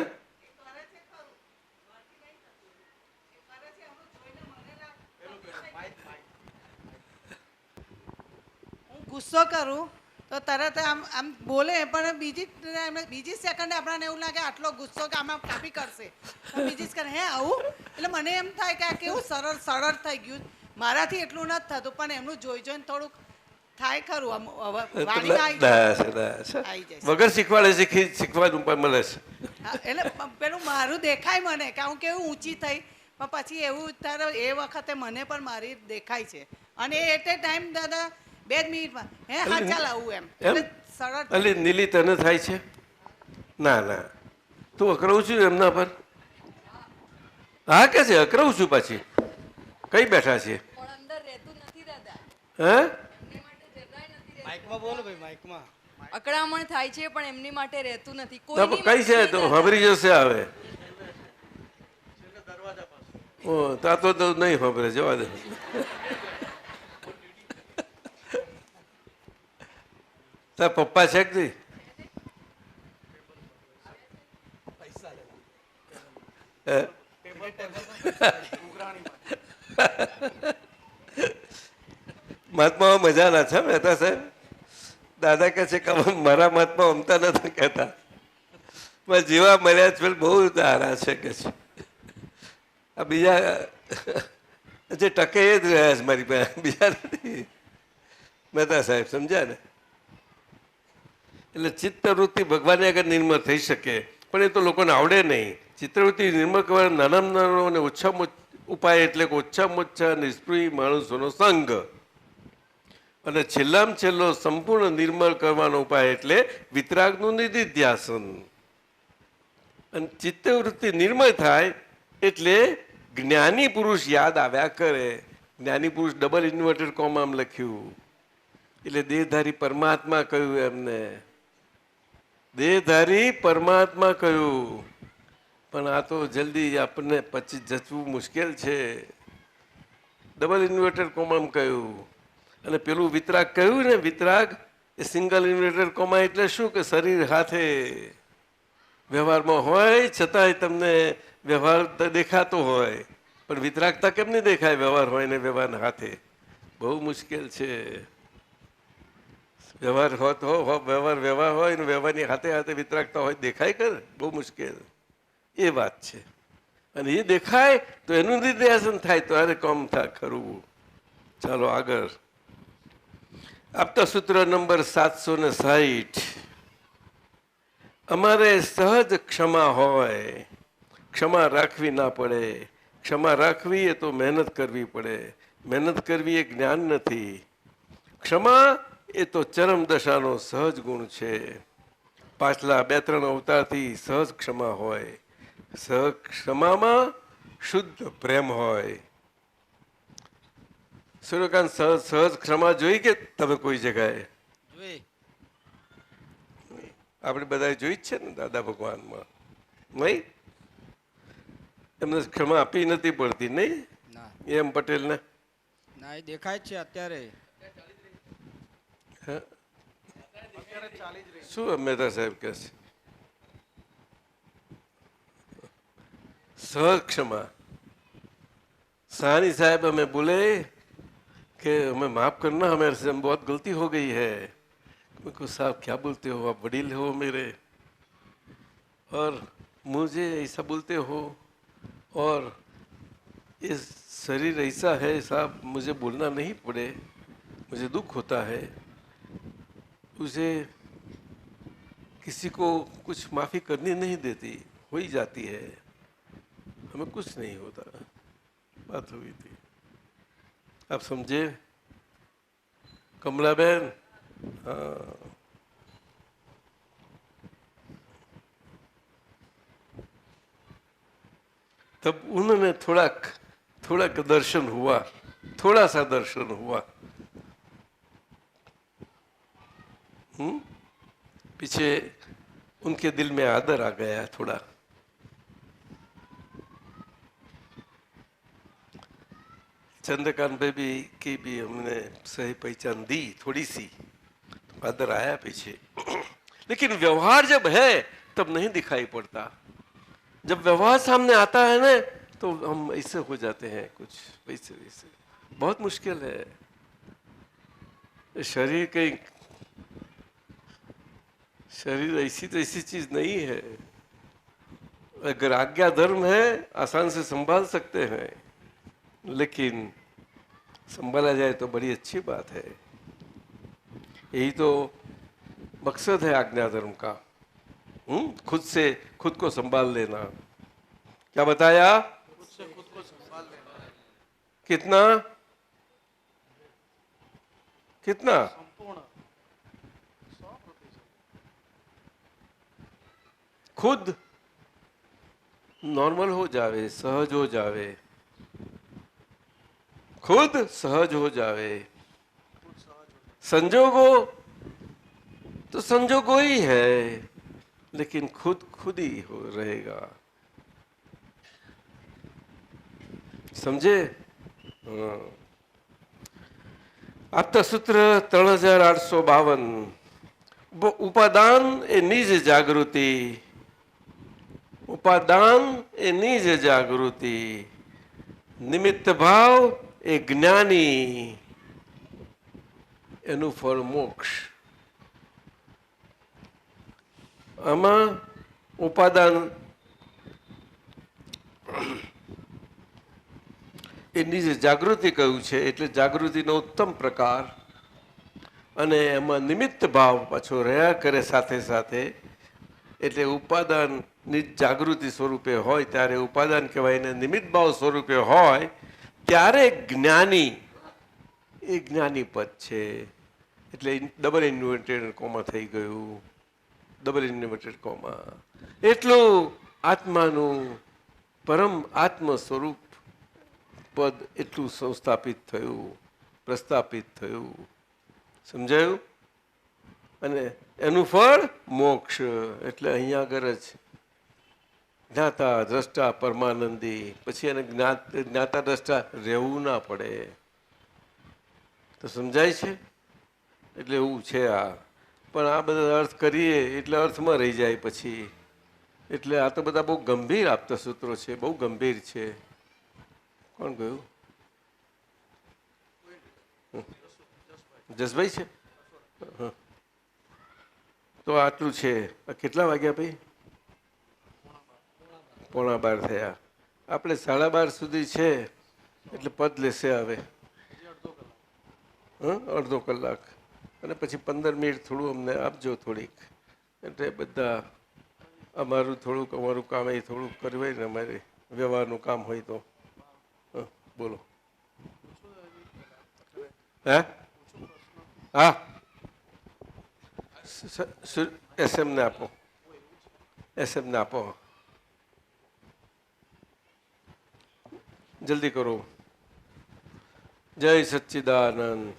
ગુસ્સો કરું તો તરત આમ બોલે, પણ બીજી સેકન્ડે આપણને એવું લાગે આટલો ગુસ્સો કે આમાં કાપી કરશે. બીજી સેકન્ડ હે આવું, એટલે મને એમ થાય કે આ કેવું સરળ થઈ ગયું. મારાથી એટલું નથી થતું, પણ એમનું જોઈને થોડુંક થાય ખરું. વગર શીખવાડે શીખવાનું પણ મળે છે. એટલે પેલું મારું દેખાય મને કે હું કેવું ઊંચી થઈ, પણ પછી એવું તારે એ વખતે મને પણ મારી દેખાય છે. અને એટ એ ટાઈમ દાદા 2 મિનિટમાં હે હા ચાલ આવું એમ સરળ. એટલે નીલી તને થાય છે? ના ના, તું અકરાવું છું એમના પર? હા કે છે અકરાવું છું. પાછી કઈ બેઠા છે? હે? માઇકમાં બોલો ભાઈ, માઇકમાં. અકળામણ થાય છે પણ એમની માટે રહેતું નથી. તો કોઈની કઈ છે માટે તો દાદા. ખબરી જશે આવે. ઓ તા તો નહીં ખબરે, જવા દે. તાર પપ્પા છે કે નહીં? હે? મહાત્માઓ મજાના છે મહેતા સાહેબ. દાદા કહે છે કે મારા મહાત્મા અમતા નથી કહેતા, પણ જેવા મળ્યા છે બહુ સારા છે કે છે. આ બીજા જે ટકે એ જ રહ્યા છે મારી પાસે, બીજા નથી. મહેતા સાહેબ સમજ્યા ને? એટલે ચિત્તવૃત્તિ ભગવાનને આગળ નિર્મળ થઈ શકે, પણ એ તો લોકોને આવડે નહીં. ચિત્તવૃત્તિ નિર્મળ કરવાનો નાનામાં નાનો અને ઓછામાં ઉપાય એટલે કે ઓછામાં ઓછા નિષ્પૃહી માણસોનો સંગ, અને છેલ્લામાં છેલ્લો સંપૂર્ણ નિર્મળ કરવાનો ઉપાય એટલે વિતરાગનું નિધિધ્યાસન. અને ચિત્તવૃત્તિ નિર્મળ થાય એટલે જ્ઞાની પુરુષ યાદ આવ્યા કરે. જ્ઞાની પુરુષ ડબલ ઇન્વર્ટેડ કોમામાં લખ્યું, એટલે દેહધારી પરમાત્મા કહ્યું એમને. દેહધારી પરમાત્મા કહ્યું. પણ આ તો જલ્દી આપણને પછી જચવું મુશ્કેલ છે. ડબલ ઇન્વર્ટેડ કોમામાં કહ્યું. અને પેલું વિતરાગ કહ્યું ને, વિતરાગ એ સિંગલ ઇન્વર્ટેડ કોમા એટલે શું કે શરીર હાથે વ્યવહારમાં હોય છતાંય તમને વ્યવહાર દેખાતો હોય, પણ વિતરાગતા કેમ નહીં દેખાય? વ્યવહાર હોય ને વ્યવહાર હાથે. બહુ મુશ્કેલ છે. વ્યવહાર વ્યવહાર હોય ને વ્યવહારની હાથે હાથે વિતરાગતા હોય, દેખાય કરે? બહુ મુશ્કેલ. એ વાત છે. અને એ દેખાય તો એનું નિર્દેશન થાય તો અરે કોમ થાય ખરું. ચાલો આગળ. આપતા સૂત્ર નંબર 760. અમારે સહજ ક્ષમા હોય, ક્ષમા રાખવી ના પડે. ક્ષમા રાખવી એ તો મહેનત કરવી પડે. મહેનત કરવી એ જ્ઞાન નથી. ક્ષમા એ તો ચરમ દશાનો સહજ ગુણ છે. પાછલા 2-3 અવતારથી સહજ ક્ષમા હોય. સહજ ક્ષમામાં શુદ્ધ પ્રેમ હોય. સૂર્યકાંત સહજ ક્ષમા જોઈ કે તમે કોઈ જગાએ? જોઈ. આપણે બધા જોઈ જ છે ને દાદા ભગવાનમાં, નહીં? એમને ક્ષમા આપી નથી પડતી, નહીં? ના એમ પટેલને ના, એ દેખાય જ છે અત્યારે. શું મહેતા સાહેબ કહે છે? સહજ ક્ષમા. सानी साहब हमें बोले कि हमें माफ़ करना, हमारे से बहुत गलती हो गई है। मैं को साहब क्या बोलते हो, आप वडील हो मेरे और मुझे ऐसा बोलते हो, और ये शरीर ऐसा है साहब, मुझे बोलना नहीं पड़े, मुझे दुख होता है। उसे किसी को कुछ माफ़ी करनी नहीं देती, हो ही जाती है, हमें कुछ नहीं होता। बात हुई थी, आप समझे कमला बहन? हाँ, तब उन्होंने थोड़ा दर्शन हुआ, थोड़ा सा दर्शन हुआ। पीछे उनके दिल में आदर आ गया थोड़ा। चंद्रकांत बेबी की भी हमने सही पहचान दी, थोड़ी सी आदर आया पीछे। लेकिन व्यवहार जब है तब नहीं दिखाई पड़ता। जब व्यवहार सामने आता है ना तो हम ऐसे हो जाते हैं, कुछ वैसे वैसे। बहुत मुश्किल है। शरीर ऐसी तो ऐसी चीज नहीं है। अगर आज्ञा धर्म है आसान से संभाल सकते हैं, लेकिन संभाला जाए तो बड़ी अच्छी बात है। यही तो मकसद है आज्ञा धर्म का। खुद से खुद को संभाल लेना। क्या बताया? खुद से खुद को संभाल लेना। कितना कितना? संपूर्ण 100%। खुद नॉर्मल हो जावे, सहज हो जावे, खुद सहज हो जावे। संजोगो तो संजोगो ही है, लेकिन खुद खुद ही हो रहेगा। समझे? हाँ। આપતા સૂત્ર 3852 ઉપાદાન એ નિજ જાગૃતિ, ઉપાદાન એ નિજ જાગૃતિ, નિમિત્ત ભાવ એ જ્ઞાની, એનું ફળ મોક્ષ. આમાં ઉપાદાન એ નિજ જાગૃતિ કહ્યું છે, એટલે જાગૃતિનો ઉત્તમ પ્રકાર, અને એમાં નિમિત્ત ભાવ પાછો રહ્યા કરે સાથે સાથે, એટલે ઉપાદાન નિજ જાગૃતિ સ્વરૂપે હોય ત્યારે ઉપાદાન કહેવાય, ને નિમિત્ત ભાવ સ્વરૂપે હોય ત્યારે જ્ઞાની, એ જ્ઞાની પદ છે. એટલે ડબલ ઇન્વર્ટેડ કોમા થઈ ગયું, ડબલ ઇન્વર્ટેડ કોમા. એટલું આત્માનું પરમ આત્મ સ્વરૂપ પદ એટલું સંસ્થાપિત થયું, પ્રસ્થાપિત થયું. સમજાયું? અને એનું ફળ મોક્ષ. એટલે અહીંયા આગળ જ જ્ઞાતા દ્રષ્ટા પરમાનંદી, પછી એને જ્ઞાતા દ્રષ્ટા રહેવું ના પડે. તો સમજાય છે? એટલે એવું છે આ. પણ આ બધા અર્થ કરીએ એટલે અર્થમાં રહી જાય પછી. એટલે આ તો બધા બહુ ગંભીર આપતા સૂત્રો છે, બહુ ગંભીર છે. કોણ ગયું? જસભાઈ છે? તો આટલું છે. કેટલા વાગ્યા ભાઈ? 11:15 થયા. આપણે 12:30 સુધી છે, એટલે પદ લેશે હવે. અડધો કલાક, અને પછી 15 મિનિટ થોડું અમને આપજો થોડીક. એટલે બધા અમારું થોડુંક, અમારું કામ એ થોડુંક કરવાય ને, અમારે વ્યવહારનું કામ હોય તો. બોલો. હે? હા, SM ને આપો, SM ને આપો, જલ્દી કરો. જય સચ્ચિદાનંદ.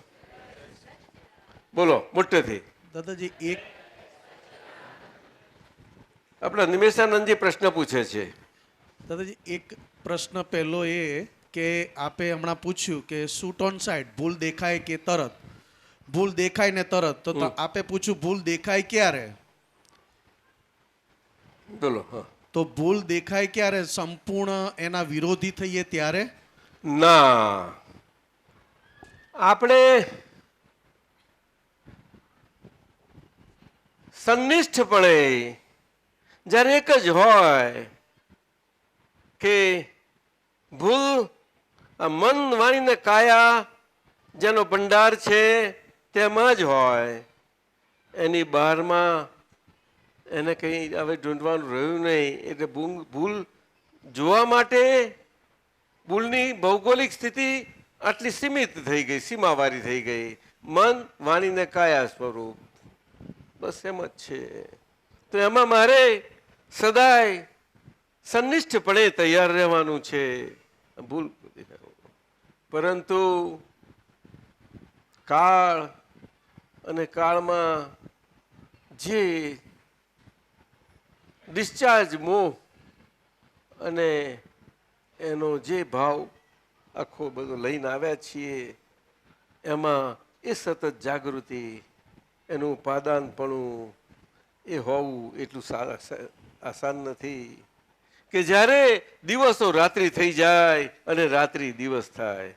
બોલો મોટેથી. દાદાજી એક આપણા નિમેશાનંદજી પ્રશ્ન પૂછે છે. દાદાજી એક પ્રશ્ન પહેલો એ કે આપે હમણાં પૂછ્યું કે શૂટ ઓન સાઇડ, ભૂલ દેખાય કે તરત, ભૂલ દેખાય ને તરત, તો આપે પૂછ્યું ભૂલ દેખાય ક્યારે? બોલો. હા, તો ભૂલ દેખાય ક્યારે? સંપૂર્ણ એના વિરોધી થઈએ ત્યારે? ના, આપણે સંનિષ્ઠપણે જ્યારે એક જ હોય કે ભૂલ આ મન વાણી ને કાયા જેનો ભંડાર છે તેમાં જ હોય, એની બહારમાં એને કંઈ હવે ઢૂંઢવાનું રહ્યું નહીં. એટલે ભૂલ જોવા માટે ભૂલની ભૌગોલિક સ્થિતિ આટલી સીમિત થઈ ગઈ, સીમાવાળી થઈ ગઈ. મન વાણી ને કાયા સ્વરૂપ, બસ એમ જ છે. તો એમાં મારે સદાય સંનિષ્ઠપણે તૈયાર રહેવાનું છે. ભૂલ, પરંતુ કાળ અને કાળમાં જે ડિસ્ચાર્જ મોહ અને એનો જે ભાવ આખો બધો લઈને આવ્યા છીએ, એમાં એ સતત જાગૃતિ, એનું ઉપાદાનપણું એ હોવું એટલું આસાન નથી. કે જ્યારે દિવસો રાત્રિ થઈ જાય અને રાત્રિ દિવસ થાય,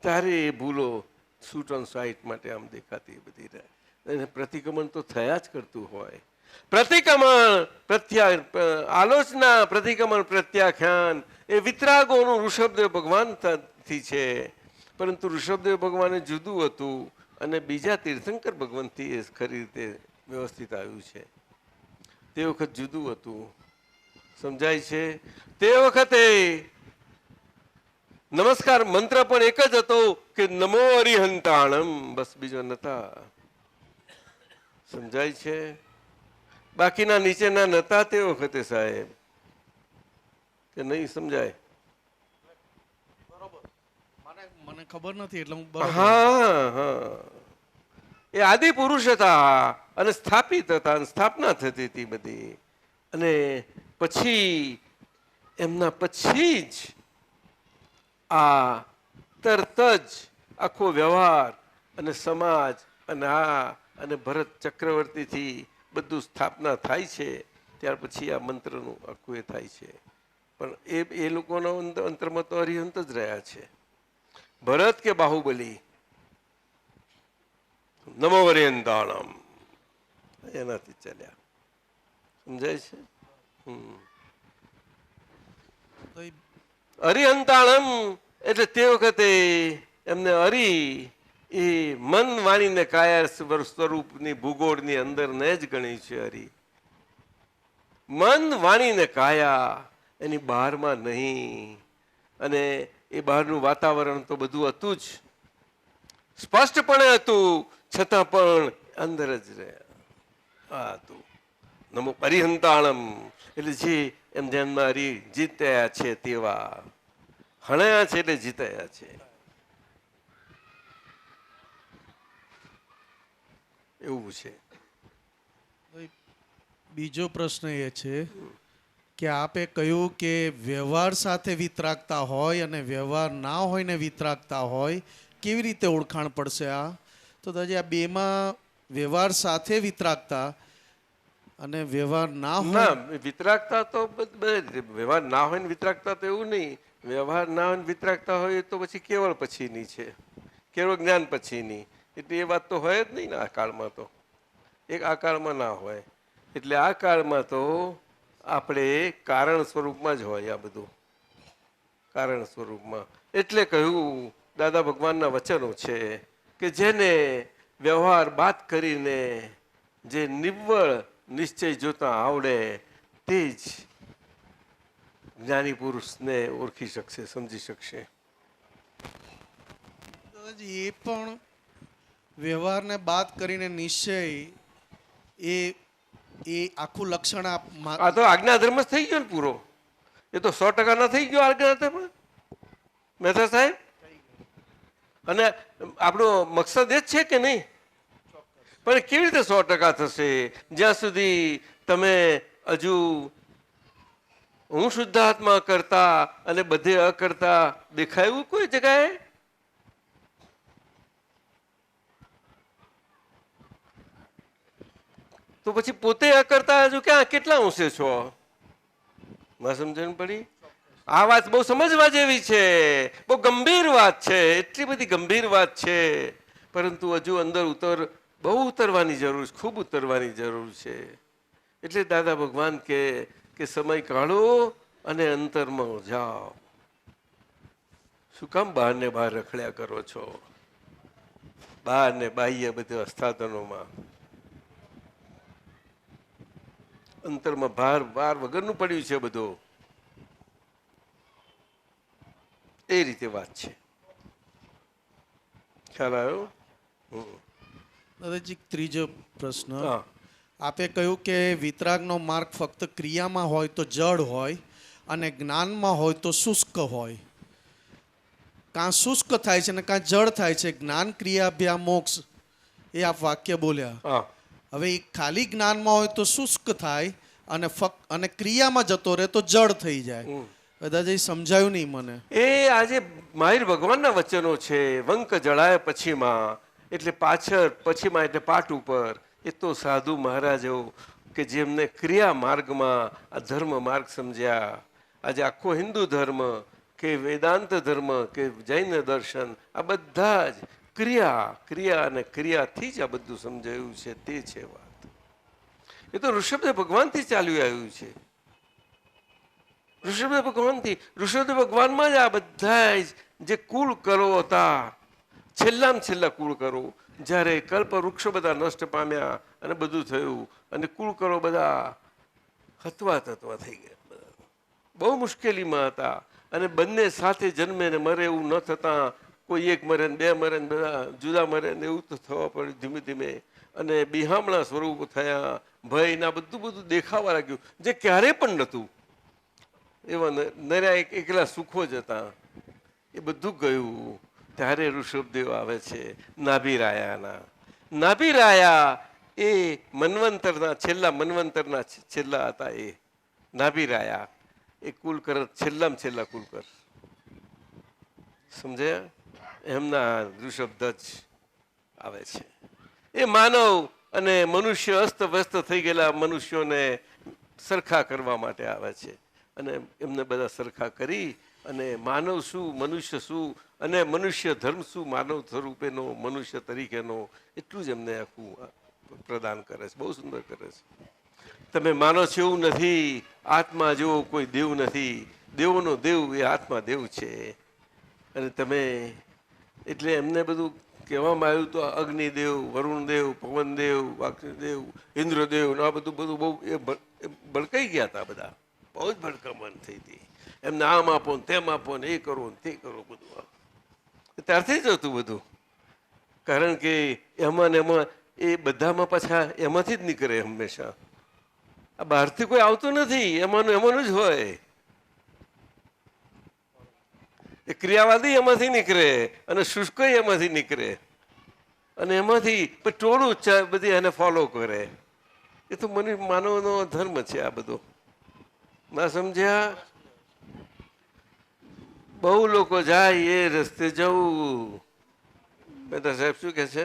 ત્યારે એ ભૂલો શૂટ ઓન સાઇટ માટે આમ દેખાતી બધી રહે. એને પ્રતિક્રમણ તો થયા જ કરતું હોય. પ્રતિક્રમણ આલોચના, પ્રતિક્રમણ પ્રત્યાખ્યાન એ વિતરાગોનું ઋષભદેવ ભગવાનથી છે. પરંતુ ઋષભદેવ ભગવાને જુદું હતું અને બીજા તીર્થંકર ભગવાનથી એ ખરી રીતે વ્યવસ્થિત આવ્યું છે. તે વખત જુદું હતું. સમજાય છે? તે વખતે નમસ્કાર મંત્ર પણ એક જ હતો કે નમો અરિહંતાણમ, બસ બીજો નતા. સમજાય છે? બાકીના નીચેના નતા તે વખતે સાહેબ, કે નહીં? સમજાય? મને ખબર નથી એટલે હું હા હા, એ આદિ પુરુષ હતા અને સ્થાપિત હતા અને સ્થાપના થતી હતી બધી. અને પછી એમના પછી જ આ તરત જ આખો વ્યવહાર અને સમાજ અને અને ભરત ચક્રવર્તીથી બધું સ્થાપના થાય છે. ત્યાર પછી આ મંત્રનું આખું એ થાય છે. પણ એ લોકોનો અંતરમાં તો અરિહંત જ રહ્યા છે. ભરત કે બાહુબલી, નમો વરિયંતાણમ, એનાથી ચાલ્યા. સમજાય છે? અરિહંતાણમ એટલે તે વખતે એમને એ મન વાણીને કાયા સ્વરૂપની ભૂગોળની અંદર ને જ ગણી છે. મન વાણીને કાયા, એની બહારમાં નહીં. અને એ બહારનું વાતાવરણ તો બધું હતું જ, સ્પષ્ટપણે હતું, છતાં પણ અંદર જ રહ્યા. આ હતું નમો અરિહંતાણમ એટલે જે એમ ધ્યાનમાં જીત્યા છે તેવા, હણ્યા છે એટલે જીત્યા છે. એવું છે. બીજો પ્રશ્ન એ છે કે આપે કહ્યું કે વ્યવહાર સાથે વિતરાગતા હોય અને વ્યવહાર ના હોય ને વિતરાગતા હોય, કેવી રીતે ઓળખાણ પડશે આ? તો દાદી આ બેમાં વ્યવહાર સાથે વિતરાગતા અને વ્યવહાર ના હોય, વિતરાગતા તો વ્યવહાર ના હોય ને વિતરાગતા તો એવું નહીં. વ્યવહાર ના હોય ને વિતરાગતા હોય તો પછી કેવળ પછીની છે, કેવળ જ્ઞાન પછીની. એટલે એ વાત તો હોય જ નહીં ને આ કાળમાં. તો એક આ કાળમાં ના હોય. એટલે આ કાળમાં તો આપણે કારણ સ્વરૂપમાં જ હોય આ બધું, કારણ સ્વરૂપમાં. એટલે કહ્યું દાદા ભગવાનના વચનો છે કે જેને વ્યવહાર બાદ કરીને જે નિવ્વળ નિશ્ચય જોતા આવડે તે જ જ્ઞાની પુરુષને ઓળખી શકશે, સમજી શકશે. એ પણ વ્યવહારને બાદ કરીને નિશ્ચય, એ આખું લક્ષણ આ તો આજ્ઞાધર્મ જ થઈ ગયો ને પૂરો. એ તો 100% ના થઈ ગયો આજ્ઞાધર્મ, મહેતા સાહેબ. અને આપણો મકસદ એ જ છે કે નહીં? પણ કેવી રીતે 100% થશે? જ્યાં સુધી તમે હજુ હું શુદ્ધાત્મા કરતા અને બધે અકર્તા દેખાયું કોઈ જગાએ? તો પછી પોતે અકર્તા હજુ ક્યાં કેટલા અંશે છો? માં સમજણ પડી? આ વાત બહુ સમજવા જેવી છે, બહુ ગંભીર વાત છે, એટલી બધી ગંભીર વાત છે. પરંતુ હજુ અંદર બહુ ઉતરવાની જરૂર છે, ખૂબ ઉતરવાની જરૂર છે. એટલે દાદા ભગવાન કે સમય કાઢો અને અંતરમાં જાઓ. શું કામ બહાર ને બહાર રખડ્યા કરો છો? બહાર ને બાહ્ય બધા અસ્થાધનોમાં અંતરમાં ભાર વગરનું પડ્યું છે બધું. એ રીતે વાત છે. ખ્યાલ આવ્યો? દાદાજી ત્રીજો પ્રશ્ન, આપે કહ્યું કે વિતરાગનો માર્ગ ફક્ત ક્રિયામાં હોય તો જડ હોય અને જ્ઞાનમાં હોય તો શુષ્ક હોય. કાં શુષ્ક થાય છે ને કાં જડ થાય છે. જ્ઞાન ક્રિયાભ્યા મોક્ષ, એ આપ વાક્ય બોલ્યા. હવે એ ખાલી જ્ઞાનમાં હોય તો શુષ્ક થાય અને ક્રિયામાં જતો રહે તો જડ થઈ જાય. દાદાજી સમજાયું નહીં મને. એ આજે માહિર ભગવાનના વચનો છે. વંક જળાય પછીમાં એટલે પાછળ, પછીમાં એટલે પાઠ ઉપર. એ તો સાધુ મહારાજો કે જેમને ક્રિયા માર્ગમાં આ ધર્મ માર્ગ સમજ્યા. આજે આખો હિન્દુ ધર્મ કે વેદાંત ધર્મ કે જૈન દર્શન, આ બધા જ ક્રિયા અને ક્રિયાથી જ આ બધું સમજાયું છે. તે છે વાત. એ તો ઋષભદેવ ભગવાનથી ચાલ્યું આવ્યું છે. ઋષભદેવ ભગવાનથી, ઋષભદેવ ભગવાનમાં જ આ બધા જે કુળ કરો હતા, છેલ્લામાં છેલ્લા કુળ કરો, જ્યારે કલ્પ વૃક્ષો બધા નષ્ટ પામ્યા અને બધું થયું અને કુળ કરો બધા હતવા થઈ ગયા. બધા બહુ મુશ્કેલીમાં હતા. અને બંને સાથે જન્મે ને મરે એવું ન થતા, કોઈ એક મરે ને બે મરે ને બધા જુદા મરે ને એવું તો થવા પડ્યું ધીમે ધીમે. અને બિહામણા સ્વરૂપ થયા, ભયના બધું દેખાવા લાગ્યું જે ક્યારે પણ નહોતું. એવા નર્યા એકલા સુખો જ હતા. એ બધું ગયું. ત્યારે ઋષભદેવ આવે છે નાભિરાયાના. નાભિરાયા એ મન્વંતરના છેલ્લા હતા. એ નાભિરાયા એ કુલકર છેલ્લામાં છેલ્લા કુલકર, સમજ્યા? એમના ઋષભ જ આવે છે. એ માનવ અને મનુષ્ય અસ્તવ્યસ્ત થઈ ગયેલા મનુષ્યોને સરખા કરવા માટે આવે છે અને એમને બધા સરખા કરી અને માનવ શું, મનુષ્ય શું અને મનુષ્ય ધર્મ શું, માનવ સ્વરૂપેનો મનુષ્ય તરીકેનો એટલું જ એમને આખું પ્રદાન કરે છે. બહુ સુંદર કરે છે. તમે માનો છો એવું નથી, આત્મા જેવો કોઈ દેવ નથી. દેવોનો દેવ એ આત્મા દેવ છે. અને તમે એટલે એમને બધું કહેવામાં આવ્યું તો અગ્નિદેવ, વરુણદેવ, પવનદેવ, વાગ્દેવ, ઇન્દ્રદેવ આ બધું બહુ એ ભડકાઈ ગયા હતા. બધા બહુ જ ભડકામણ થઈ હતી. એમને આમ આપો ને તેમ આપો ને એ કરો ને તે કરો, બધું ત્યારથી જ હતું બધું. કારણ કે એમાં ને એમાં એ બધામાં પાછા એમાંથી જ નીકળે હંમેશા. આ બહારથી કોઈ આવતું નથી, એમાંનું જ હોય. એ ક્રિયાવાદી એમાંથી નીકળે અને શુષ્ક એમાંથી નીકળે અને એમાંથી ટોળું બધી એને ફોલો કરે. એ તો માનવનો ધર્મ છે આ બધો. ના સમજ્યા? બહુ લોકો જાય એ રસ્તે જવું. મહેતા સાહેબ શું કે છે?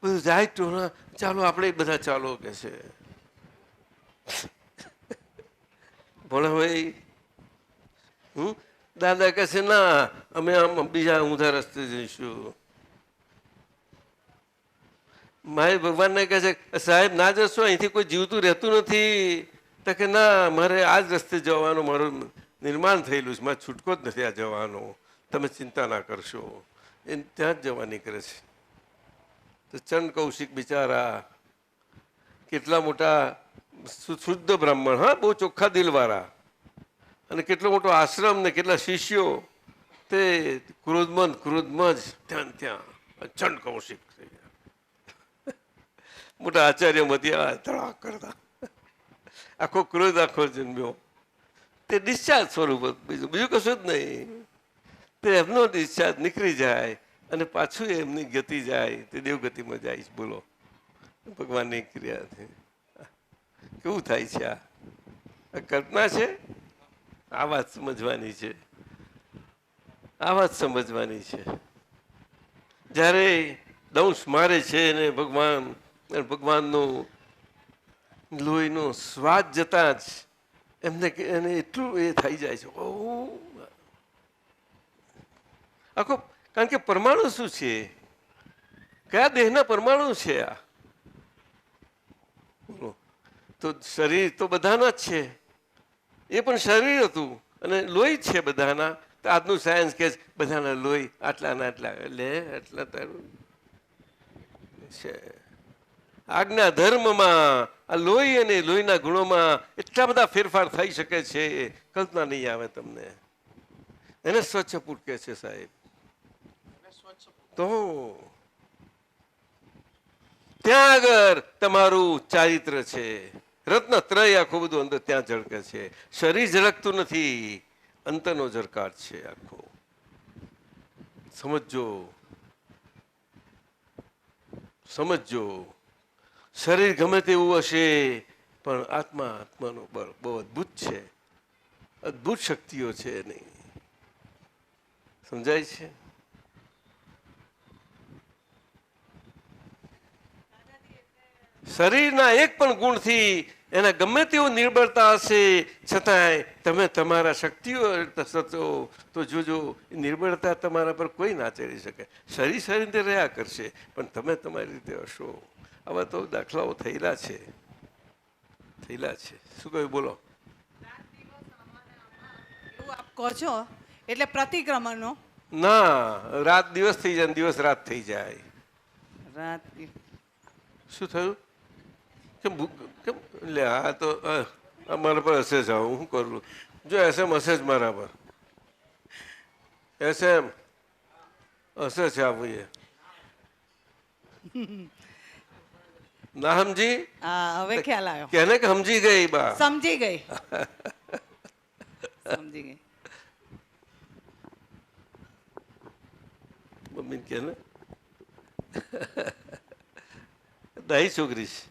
બધું જાય ટોળા, ચાલો આપણે બધા ચાલો કે છે. ભોળાભાઈ દાદા કહે છે ના, અમે આમ બીજા ઊંધા રસ્તે જઈશું. મારે ભગવાનને કહે છે સાહેબ ના જશો, અહીંથી કોઈ જીવતું રહેતું નથી. તો કે ના, મારે આ જ રસ્તે જવાનું મારું નિર્માણ થયેલું છે, મારે છૂટકો જ નથી આ જવાનો. તમે ચિંતા ના કરશો. એ ત્યાં જ જવા નીકળે છે. તો ચંદ કૌશિક બિચારા કેટલા મોટા શુદ્ધ બ્રાહ્મણ, હા, બહુ ચોખ્ખા દિલવાળા, અને કેટલો મોટો આશ્રમ ને કેટલા શિષ્યો, તે ક્રોધમાં જ ત્યાં ચંડ કૌશિક થઈ ગયા. મોટા આચાર્ય મધ્યા ધડાક કરતા આખો ક્રોધ આખો જન્મ્યો. તે ડિસ્ચાર્જ સ્વરૂપ, બીજું કશું જ નહીં. તે એમનો ડિસ્ચાર્જ નીકળી જાય અને પાછું એમની ગતિ જાય, તે દેવગતિમાં જાય છે. બોલો, ભગવાનની ક્રિયાથી કેવું થાય છે? આ કલ્પના છે? આ વાત સમજવાની છે. આ વાત સમજવાની છે. જ્યારે દંશ મારે છે ને ભગવાનનું લોહીનો સ્વાદ જતા જ એને એટલું એ થઈ જાય છે. આખો, કારણ કે પરમાણુ શું છે? કયા દેહના પરમાણુ છે આ? તો શરીર તો બધાના જ છે. એ પણ શરીર હતું અને લોહી છે બધાના. તો આજનું સાયન્સ કે બધાના લોહી આટલાના આટલા, એટલે આટલા તારું છે. આજ્ઞા ધર્મમાં આ લોહી અને લોહીના ગુણોમાં એટલા બધા ફેરફાર થઈ શકે છે, કલ્પના નહીં આવે તમને. એને સ્વચ્છ પુટ કહે છે સાહેબ. તો ત્યાં આગળ તમારું ચારિત્ર છે. રત્નત્રય આખું બધું અંદર ત્યાં ઝળકે છે. શરીર ઝળકતું નથી, અંતરનો ઝળકાટ છે આખો. સમજો. શરીર ગમે તેવું હશે પણ આત્માનું બળ બહુ અદભુત છે. અદભુત શક્તિઓ છે એની. સમજાય છે? શરીરના એક પણ ગુણથી એના ગમે તેવું નિર્બળતા હશે છતાંય તમે તમારા શક્તિઓ તો જોજો, નિર્બળતા તમારા પર કોઈ ના ચડી શકે. શરીર રીતે રહ્યા કરશે પણ તમે તમારી રીતે હશો. આવા તો દાખલાઓ થયેલા છે. શું કહ્યું? બોલો. એવું આપ કહો છો એટલે પ્રતિક્રમણનો? ના, રાત દિવસ થઈ જાય, દિવસ રાત થઈ જાય. રાત શું થયું? કેમ લે, આ તો મારા પર હશે જ. હું શું કરું? જો એસએમ હશે જ મારા પર. એસએમ હશે છે આ ભાઈએ. ના સમજી? હા, હવે ખ્યાલ આવ્યો. કેને કે સમજી ગઈ બા? સમજી ગઈ. મમ્મી કે ને દાઈ છોકરી છે.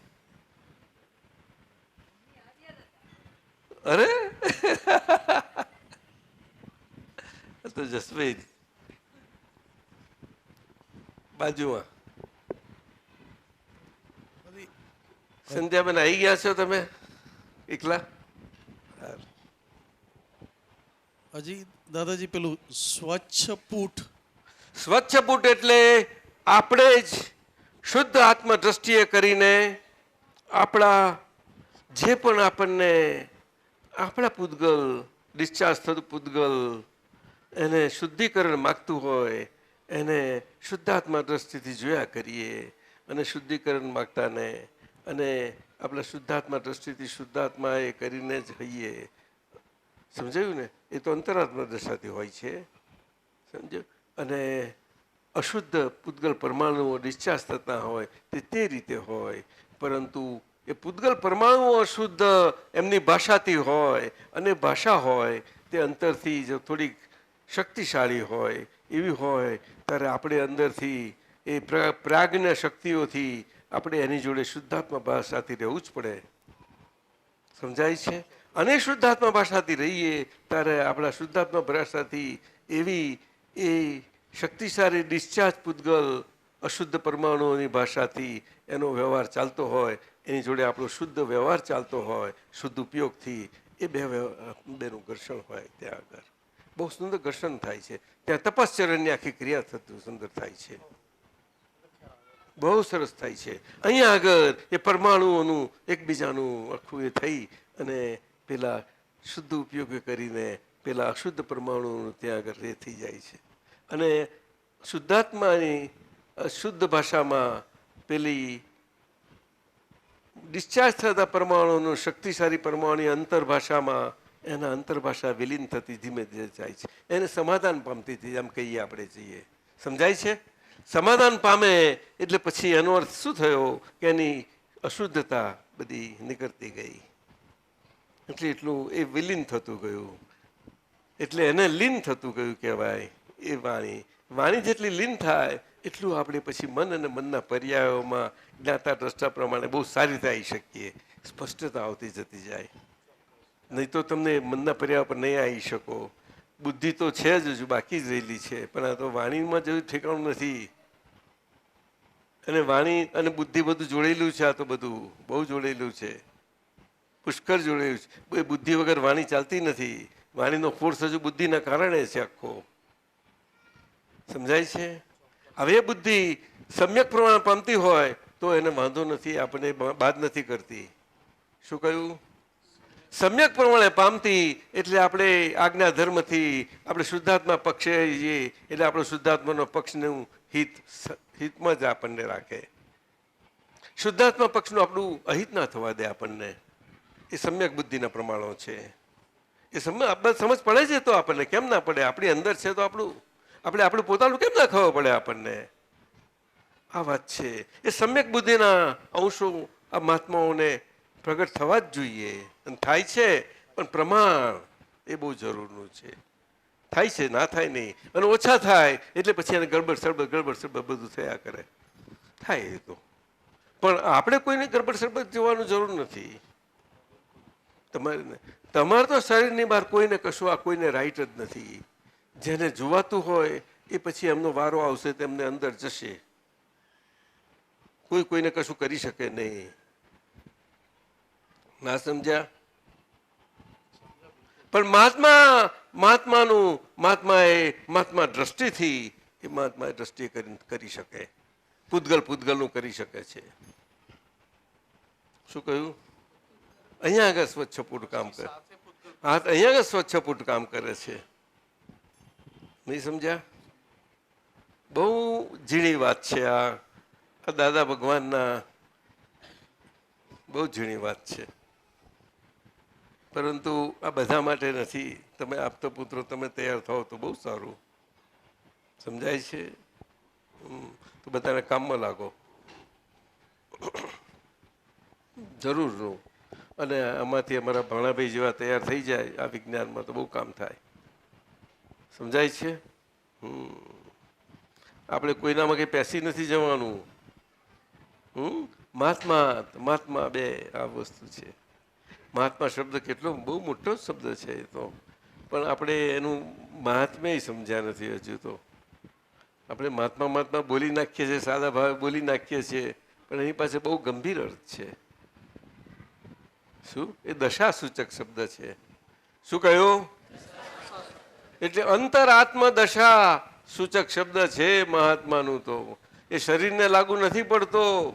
અરે તો જસભાઈ બાજુમાં. સંધ્યાબેન આવી ગયા છો તમે એકલા? હજી દાદાજી પેલું સ્વચ્છ પૂઠ, સ્વચ્છ પુટ એટલે આપણે જ શુદ્ધ આત્મ દ્રષ્ટિએ કરીને આપણા જે પણ આપણને આપણા પૂતગલ ડિસ્ચાર્જ થતું પૂતગલ એને શુદ્ધિકરણ માગતું હોય એને શુદ્ધાત્મા દ્રષ્ટિથી જોયા કરીએ અને શુદ્ધિકરણ માગતાને અને આપણા શુદ્ધાત્મા દ્રષ્ટિથી શુદ્ધાત્મા એ કરીને જ હઈએ. સમજાયું ને? એ તો અંતરાત્મા દશાથી હોય છે, સમજો. અને અશુદ્ધ પૂતગલ પરમાણુઓ ડિસ્ચાર્જ થતા હોય તે રીતે હોય, પરંતુ એ પૂતગલ પરમાણુઓ અશુદ્ધ એમની ભાષાથી હોય અને ભાષા હોય તે અંતરથી જો થોડીક શક્તિશાળી હોય એવી હોય ત્યારે આપણે અંદરથી એ પ્રાજ્ઞ શક્તિઓથી આપણે એની જોડે શુદ્ધાત્મા ભાષાથી રહેવું જ પડે. સમજાય છે? અને શુદ્ધાત્મા ભાષાથી રહીએ ત્યારે આપણા શુદ્ધાત્મા ભાષાથી એવી એ શક્તિશાળી ડિસ્ચાર્જ પૂતગલ અશુદ્ધ પરમાણુઓની ભાષાથી એનો વ્યવહાર ચાલતો હોય, એની જોડે આપણો શુદ્ધ વ્યવહાર ચાલતો હોય શુદ્ધ ઉપયોગથી, એ બેનું ઘર્ષણ હોય ત્યાં આગળ બહુ સુંદર ઘર્ષણ થાય છે. ત્યાં તપશ્ચરણની આખી ક્રિયા થતું સુંદર થાય છે, બહુ સરસ થાય છે. અહીંયા આગળ એ પરમાણુઓનું એકબીજાનું આખું એ થઈ અને પેલા શુદ્ધ ઉપયોગ કરીને પેલા અશુદ્ધ પરમાણુઓનું ત્યાં આગળ રે થઈ જાય છે. અને શુદ્ધાત્માની શુદ્ધ ભાષામાં પેલી ડિસ્ચાર્જ થતા પરમાણુનું શક્તિશાળી પરમાણુ અંતરભાષામાં એના અંતરભાષા વિલીન થતી ધીમે ધીમે જાય છે. એને સમાધાન પામતી હતી એમ કહીએ આપણે જઈએ. સમજાય છે? સમાધાન પામે એટલે પછી એનો અર્થ શું થયો કે એની અશુદ્ધતા બધી નીકળતી ગઈ. એટલે એટલું એ વિલીન થતું ગયું, એટલે એને લીન થતું ગયું કહેવાય. એ વાણી જેટલી લીન થાય એટલું આપણે પછી મન અને મનના પર્યાયોમાં જ્ઞાતા દ્રષ્ટા પ્રમાણે બહુ સારી રીતે આવી શકીએ. સ્પષ્ટતા આવતી જતી જાય. નહીં તો તમને મનના પર્યાય પર નહીં આવી શકો. બુદ્ધિ તો છે જ હજુ બાકી જ રહેલી છે, પણ આ તો વાણીમાં જવું ઠેકાણું નથી. અને વાણી અને બુદ્ધિ બધું જોડેલું છે. આ તો બધું બહુ જોડેલું છે, પુષ્કળ જોડેલું છે. એ બુદ્ધિ વગર વાણી ચાલતી નથી. વાણીનો ફોર્સ હજુ બુદ્ધિના કારણે છે આખો. સમજાય છે? હવે બુદ્ધિ સમ્યક પ્રમાણ પામતી હોય તો એને વાંધો નથી, આપણને બાદ નથી કરતી. શું કહ્યું? સમ્યક પ્રમાણે પામતી એટલે આપણે આજ્ઞા ધર્મથી આપણે શુદ્ધાત્મા પક્ષે જઈએ એટલે આપણો શુદ્ધાત્માનો પક્ષનું હિતમાં જ આપણને રાખે. શુદ્ધાત્મા પક્ષનું આપણું અહિત ના થવા દે આપણને. એ સમ્યક બુદ્ધિના પ્રમાણો છે. એ સમજ પડે છે તો આપણને કેમ ના પડે? આપણી અંદર છે તો આપણે પોતાનું કેમ ના ખબર પડે આપણને? આ વાત છે. એ સમ્યક બુદ્ધિના અંશો આ મહાત્માઓને પ્રગટ થવા જ જોઈએ અને થાય છે, પણ પ્રમાણ એ બહુ જરૂરનું છે. થાય છે, ના થાય નહીં. અને ઓછા થાય એટલે પછી એને ગડબડ સડબડ બધું થયા કરે. થાય એ તો, પણ આપણે કોઈને ગડબડ સડબડ જોવાનું જરૂર નથી. તમારે તો શરીરની બહાર કોઈને કશું આ કોઈને રાઈટ જ નથી. જેને જોવાતું હોય એ પછી એમનો વારો આવશે તેમને અંદર જશે. કોઈ કોઈને કશું કરી શકે નહીં. ના સમજ્યા? પણ મહાત્મા દ્રષ્ટિથી એ મહાત્મા દ્રષ્ટિએ કરી શકે. પૂતગલનું કરી શકે છે. શું કહ્યું? અહીંયા આગળ સ્વચ્છપૂટ કામ કરે. હા, અહીંયા આગળ સ્વચ્છપૂટ કામ કરે છે. નહીં સમજ્યા? બહુ ઝીણી વાત છે આ દાદા ભગવાનના. બહુ ઝીણી વાત છે, પરંતુ આ બધા માટે નથી. તમે આપતો પુત્રો તમે તૈયાર થાવ તો બહુ સારું. સમજાય છે? તો બધાને કામમાં લાગો જરૂરનું. અને આમાંથી અમારા ભાણાભાઈ જેવા તૈયાર થઈ જાય આ વિજ્ઞાનમાં તો બહુ કામ થાય. સમજાય છે? આપણે કોઈનામાં કંઈ પેસી નથી જવાનું. મહાત્મા મહાત્મા બે આ વસ્તુ છે. મહાત્મા શબ્દ કેટલો બહુ મોટો શબ્દ છે એ તો, પણ આપણે એનું મહાત્મ્ય સમજ્યા નથી હજુ તો. આપણે મહાત્મા મહાત્મા બોલી નાખીએ છીએ, સાદા ભાવે બોલી નાખીએ છીએ, પણ એની પાસે બહુ ગંભીર અર્થ છે. શું? એ દશા સૂચક શબ્દ છે. શું કહ્યું? એટલે અંતરાત્મ દશા સૂચક શબ્દ છે મહાત્માનું. તો એ શરીરને લાગુ નથી પડતો.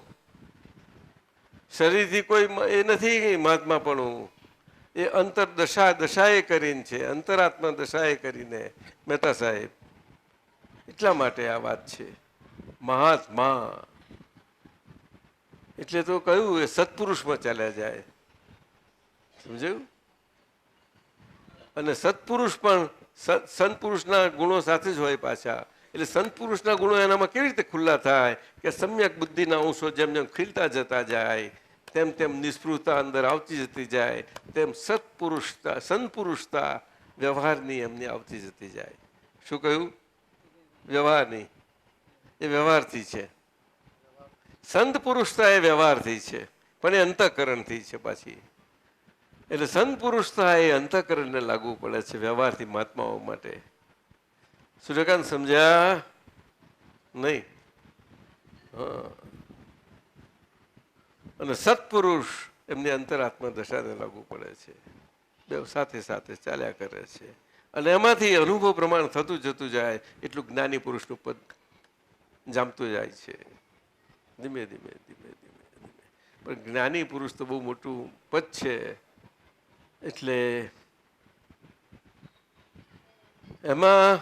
શરીરથી કોઈ એ નથી મહાત્માપણું. એ અંતર દશાએ કરીને છે, અંતરાત્મા દશાએ કરીને. મહેતા સાહેબ, એટલા માટે આ વાત છે. મહાત્મા એટલે તો કહ્યું એ સત્પુરુષમાં ચાલ્યા જાય. સમજાયું? અને સત્પુરુષ પણ સંત પુરુષના ગુણો સાથે જ હોય પાછા. એટલે સંત પુરુષના ગુણો એનામાં કેવી રીતે ખુલ્લા થાય કે સમ્યક બુદ્ધિના અંશો જેમ જેમ ખીલતા જતા જાય તેમ તેમ નિસ્પૃહતા અંદર આવતી જતી જાય, તેમ સત્પુરુષતા સંત પુરુષતા વ્યવહારની એમની આવતી જતી જાય. શું કહ્યું? વ્યવહારની. એ વ્યવહારથી છે. સંત પુરુષતા એ વ્યવહારથી છે, પણ એ અંતઃકરણથી છે પાછી. એટલે સંત પુરુષતા એ અંતઃકરણને લાગુ પડે છે વ્યવહારથી મહાત્માઓ માટે. સૂર્યકાંત સમજ્યા નહીં? હા. અને સત્પુરુષ એમની અંતરાત્મા દશાને લાગુ પડે છે. બે સાથે સાથે ચાલ્યા કરે છે. અને એમાંથી અનુભવ પ્રમાણ થતું જતું જાય એટલું જ્ઞાની પુરુષનું પદ જામતું જાય છે. ધીમે ધીમે ધીમે ધીમે ધીમે. પણ જ્ઞાની પુરુષ તો બહુ મોટું પદ છે. એટલે એમાં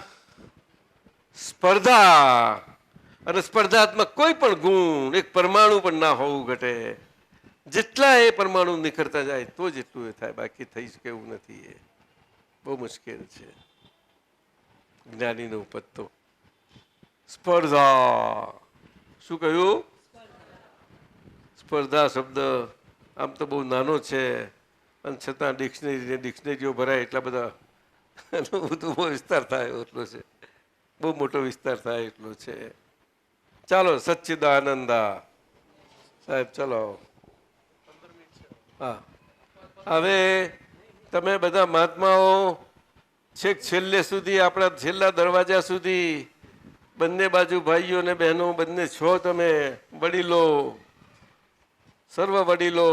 સ્પર્ધા અને સ્પર્ધાત્મક કોઈ પણ ગુણ એક પરમાણુ પણ ના હોવું ઘટે. જેટલા એ પરમાણુ નિખરતા જાય તો જ એટલું એ થાય, બાકી થઈ શકે એવું નથી. એ બહુ મુશ્કેલ છે જ્ઞાનીનો પદ તો. સ્પર્ધા. શું કહ્યું? સ્પર્ધા શબ્દ આમ તો બહુ નાનો છે, અને છતાં ડિક્શનરીઓ ભરાય એટલા બધા બધું બહુ વિસ્તાર થાય એટલો છે. બહુ મોટો વિસ્તાર થાય એટલો છે. ચાલો સચ્ચિદાનંદા સાહેબ, ચલો. હા, હવે તમે બધા મહાત્માઓ છેક છેલ્લે સુધી, આપણા છેલ્લા દરવાજા સુધી બંને બાજુ ભાઈઓ ને બહેનો બંને છો તમે. વડીલો, સર્વ વડીલો,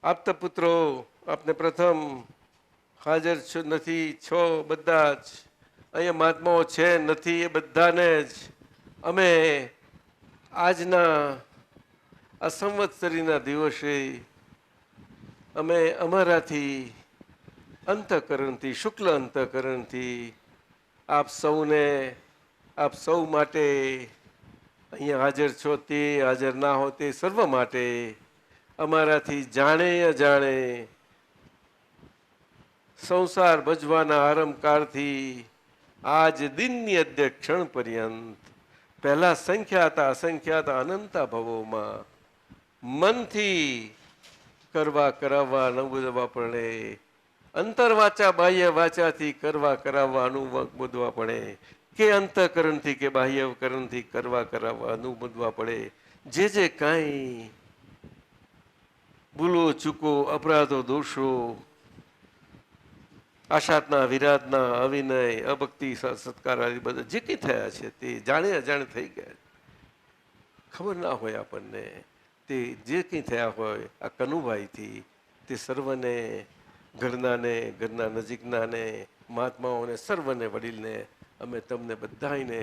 આપતા પુત્રો, આપને પ્રથમ હાજર છો નથી છો બધા જ અહીંયા મહાત્માઓ છે નથી એ બધાને જ અમે આજના આ સંવત્સરીના દિવસે અમે અમારાથી અંતઃકરણથી, શુક્લ અંતઃકરણથી આપ સૌને, આપ સૌ માટે, અહીંયા હાજર છો તે, હાજર ના હો તે સર્વ માટે અમારાથી જાણે અજાણે સંસાર ભજવાના આરંભકાળથી આજ દિનની અધ્યક્ષણ પર્યંત પહેલા સંખ્યાતા અસંખ્યાતા અનંતા ભવોમાં મનથી કરવા કરાવવા અનુબોધવા પડે, અંતર વાચા બાહ્ય વાચાથી કરવા કરાવવા અનુબોધવા પડે, કે અંતઃકરણથી કે બાહ્યકરણથી કરવા કરાવવા અનુબોધવા પડે. જે કાંઈ ભૂલો ચૂકો, અપરાધો, દોષો, આશાતના, વિરાટના, અવિનય, અભક્તિ, સત્કાર આદિ બધા જે કંઈ થયા છે તે જાણે અજાણે થઈ ગયા, ખબર ના હોય આપણને. તે જે કંઈ થયા હોય આ કનુભાઈથી તે સર્વને, ઘરનાને, ઘરના નજીકનાને, મહાત્માઓને, સર્વને, વડીલને અમે તમને બધાને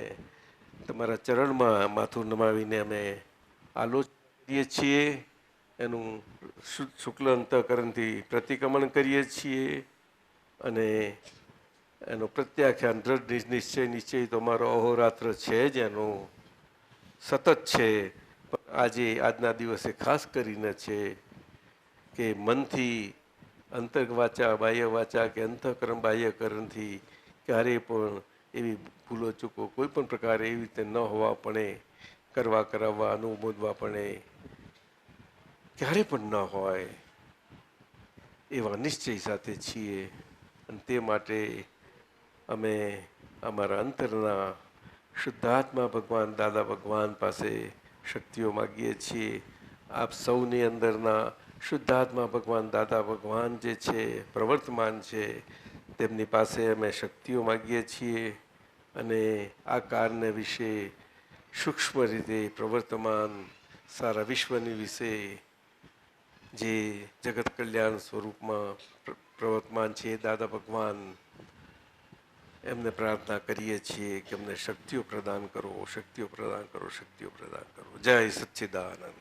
તમારા ચરણમાં માથું નમાવીને અમે આલોચન કરીએ છીએ. એનું શુક્લ અંતઃકરણથી પ્રતિક્રમણ કરીએ છીએ અને એનો પ્રત્યાખ્યાન દ્રઢ નિશ્ચય તો અમારો અહોરાત્ર છે જ, એનો સતત છે. આજે આજના દિવસે ખાસ કરીને છે કે મનથી અંતર વાચા, બાહ્ય વાચા કે અંતઃકરણ બાહ્યકરણથી ક્યારેય પણ એવી ભૂલો ચૂકો કોઈ પણ પ્રકારે એવી રીતે ન હોવા પડે, કરવા કરાવવા અનુબોધવા પડે, ક્યારે પણ ન હોય એવા નિશ્ચય સાથે છીએ. અને તે માટે અમે અમારા અંતરના શુદ્ધાત્મા ભગવાન દાદા ભગવાન પાસે શક્તિઓ માગીએ છીએ. આપ સૌની અંદરના શુદ્ધાત્મા ભગવાન દાદા ભગવાન જે છે પ્રવર્તમાન છે તેમની પાસે અમે શક્તિઓ માગીએ છીએ અને આ કારને વિશે સૂક્ષ્મ રીતે પ્રવર્તમાન સારા વિશ્વની વિશે જે જગત કલ્યાણ સ્વરૂપમાં પ્રવર્તમાન છે દાદા ભગવાન એમને પ્રાર્થના કરીએ છીએ કે અમને શક્તિઓ પ્રદાન કરો, શક્તિઓ પ્રદાન કરો, શક્તિઓ પ્રદાન કરો. જય સચ્ચિદાનંદ.